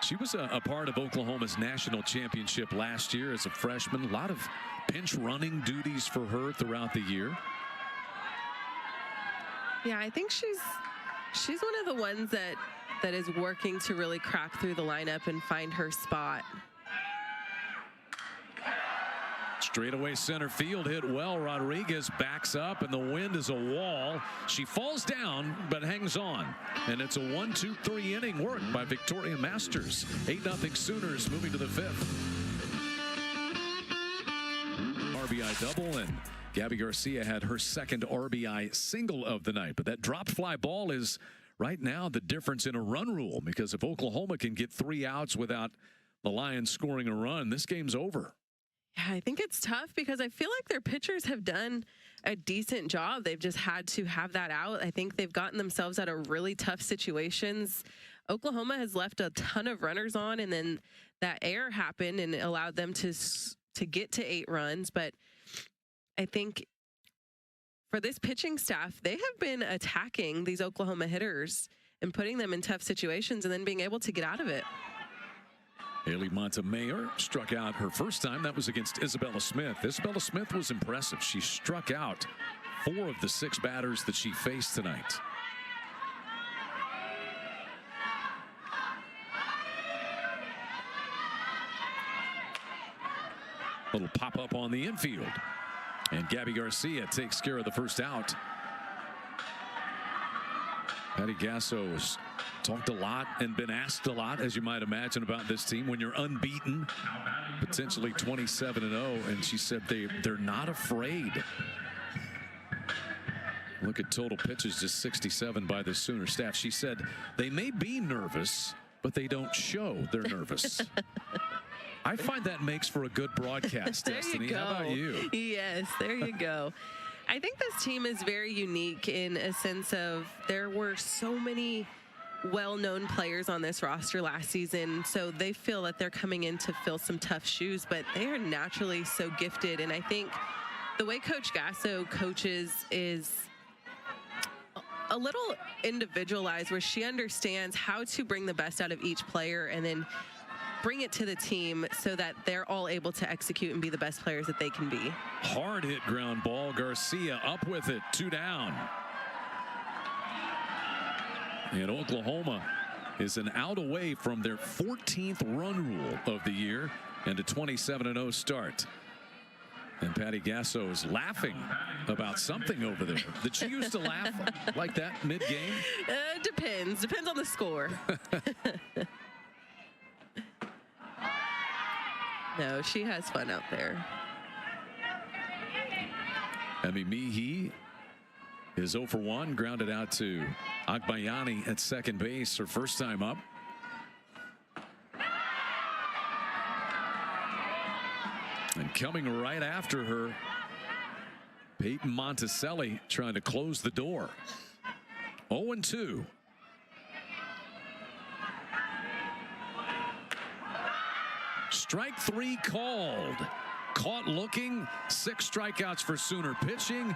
She was a part of Oklahoma's national championship last year as a freshman. A lot of pinch running duties for her throughout the year. Yeah, I think she's one of the ones that is working to really crack through the lineup and find her spot. Straightaway center field hit well. Rodriguez backs up and the wind is a wall. She falls down but hangs on. And it's a 1-2-3 inning work by Victoria Masters. 8-0 Sooners moving to the 5th. RBI double, and Gabby Garcia had her second RBI single of the night. But that dropped fly ball is right now the difference in a run rule, because if Oklahoma can get 3 outs without the Lions scoring a run, this game's over. Yeah, I think it's tough because I feel like their pitchers have done a decent job. They've just had to have that out. I think they've gotten themselves out of really tough situations. Oklahoma has left a ton of runners on, and then that error happened and it allowed them to get to 8 runs. But I think for this pitching staff, they have been attacking these Oklahoma hitters and putting them in tough situations and then being able to get out of it. Haley Montemayor struck out her first time. That was against Isabella Smith. Isabella Smith was impressive. She struck out 4 of the 6 batters that she faced tonight. Little pop-up on the infield. And Gabby Garcia takes care of the first out. Patty Gasso has talked a lot and been asked a lot, as you might imagine, about this team when you're unbeaten, potentially 27-0, and she said they're not afraid. Look at total pitches, just 67 by the Sooner staff. She said they may be nervous, but they don't show they're nervous. I find that makes for a good broadcast, Destiny. How about you? Yes, there you go. I think this team is very unique in a sense of there were so many well-known players on this roster last season, so they feel that they're coming in to fill some tough shoes, but they are naturally so gifted. And I think the way Coach Gasso coaches is a little individualized, where she understands how to bring the best out of each player and then bring it to the team so that they're all able to execute and be the best players that they can be. Hard hit ground ball. Garcia up with it. 2 down. And Oklahoma is an out away from their 14th run rule of the year and a 27-0 start. And Patty Gasso is laughing about something over there. Did she used to laugh like that mid-game? Depends on the score. No, she has fun out there. Emi Mihi is 0 for 1, grounded out to Agbayani at second base, her first time up. And coming right after her, Peyton Monticelli trying to close the door. 0-2. Strike 3 called. Caught looking. 6 strikeouts for Sooner pitching.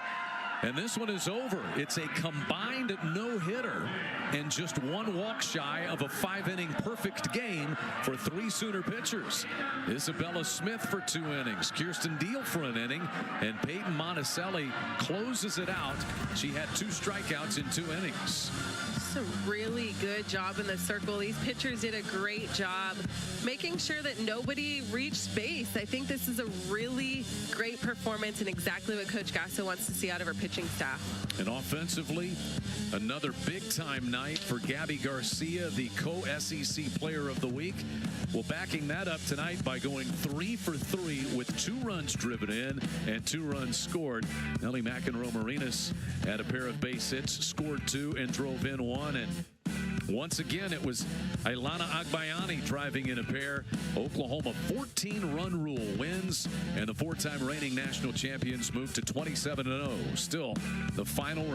And this one is over. It's a combined no-hitter and just 1 walk shy of a 5-inning perfect game for 3 Sooner pitchers. Isabella Smith for 2 innings, Kirsten Deal for an inning, and Peyton Monticelli closes it out. She had 2 strikeouts in 2 innings. A really good job in the circle. These pitchers did a great job making sure that nobody reached base. I think this is a really great performance and exactly what Coach Gasso wants to see out of her pitching pitching staff. And offensively, another big-time night for Gabby Garcia, the co-SEC Player of the Week. Well, backing that up tonight by going 3 for 3 with 2 runs driven in and 2 runs scored. Nelly McEnroe-Marinas had a pair of base hits, scored 2 and drove in 1. And once again, it was Ailana Agbayani driving in a pair. Oklahoma 14-run rule wins, and the 4-time reigning national champions move to 27-0. Still, the final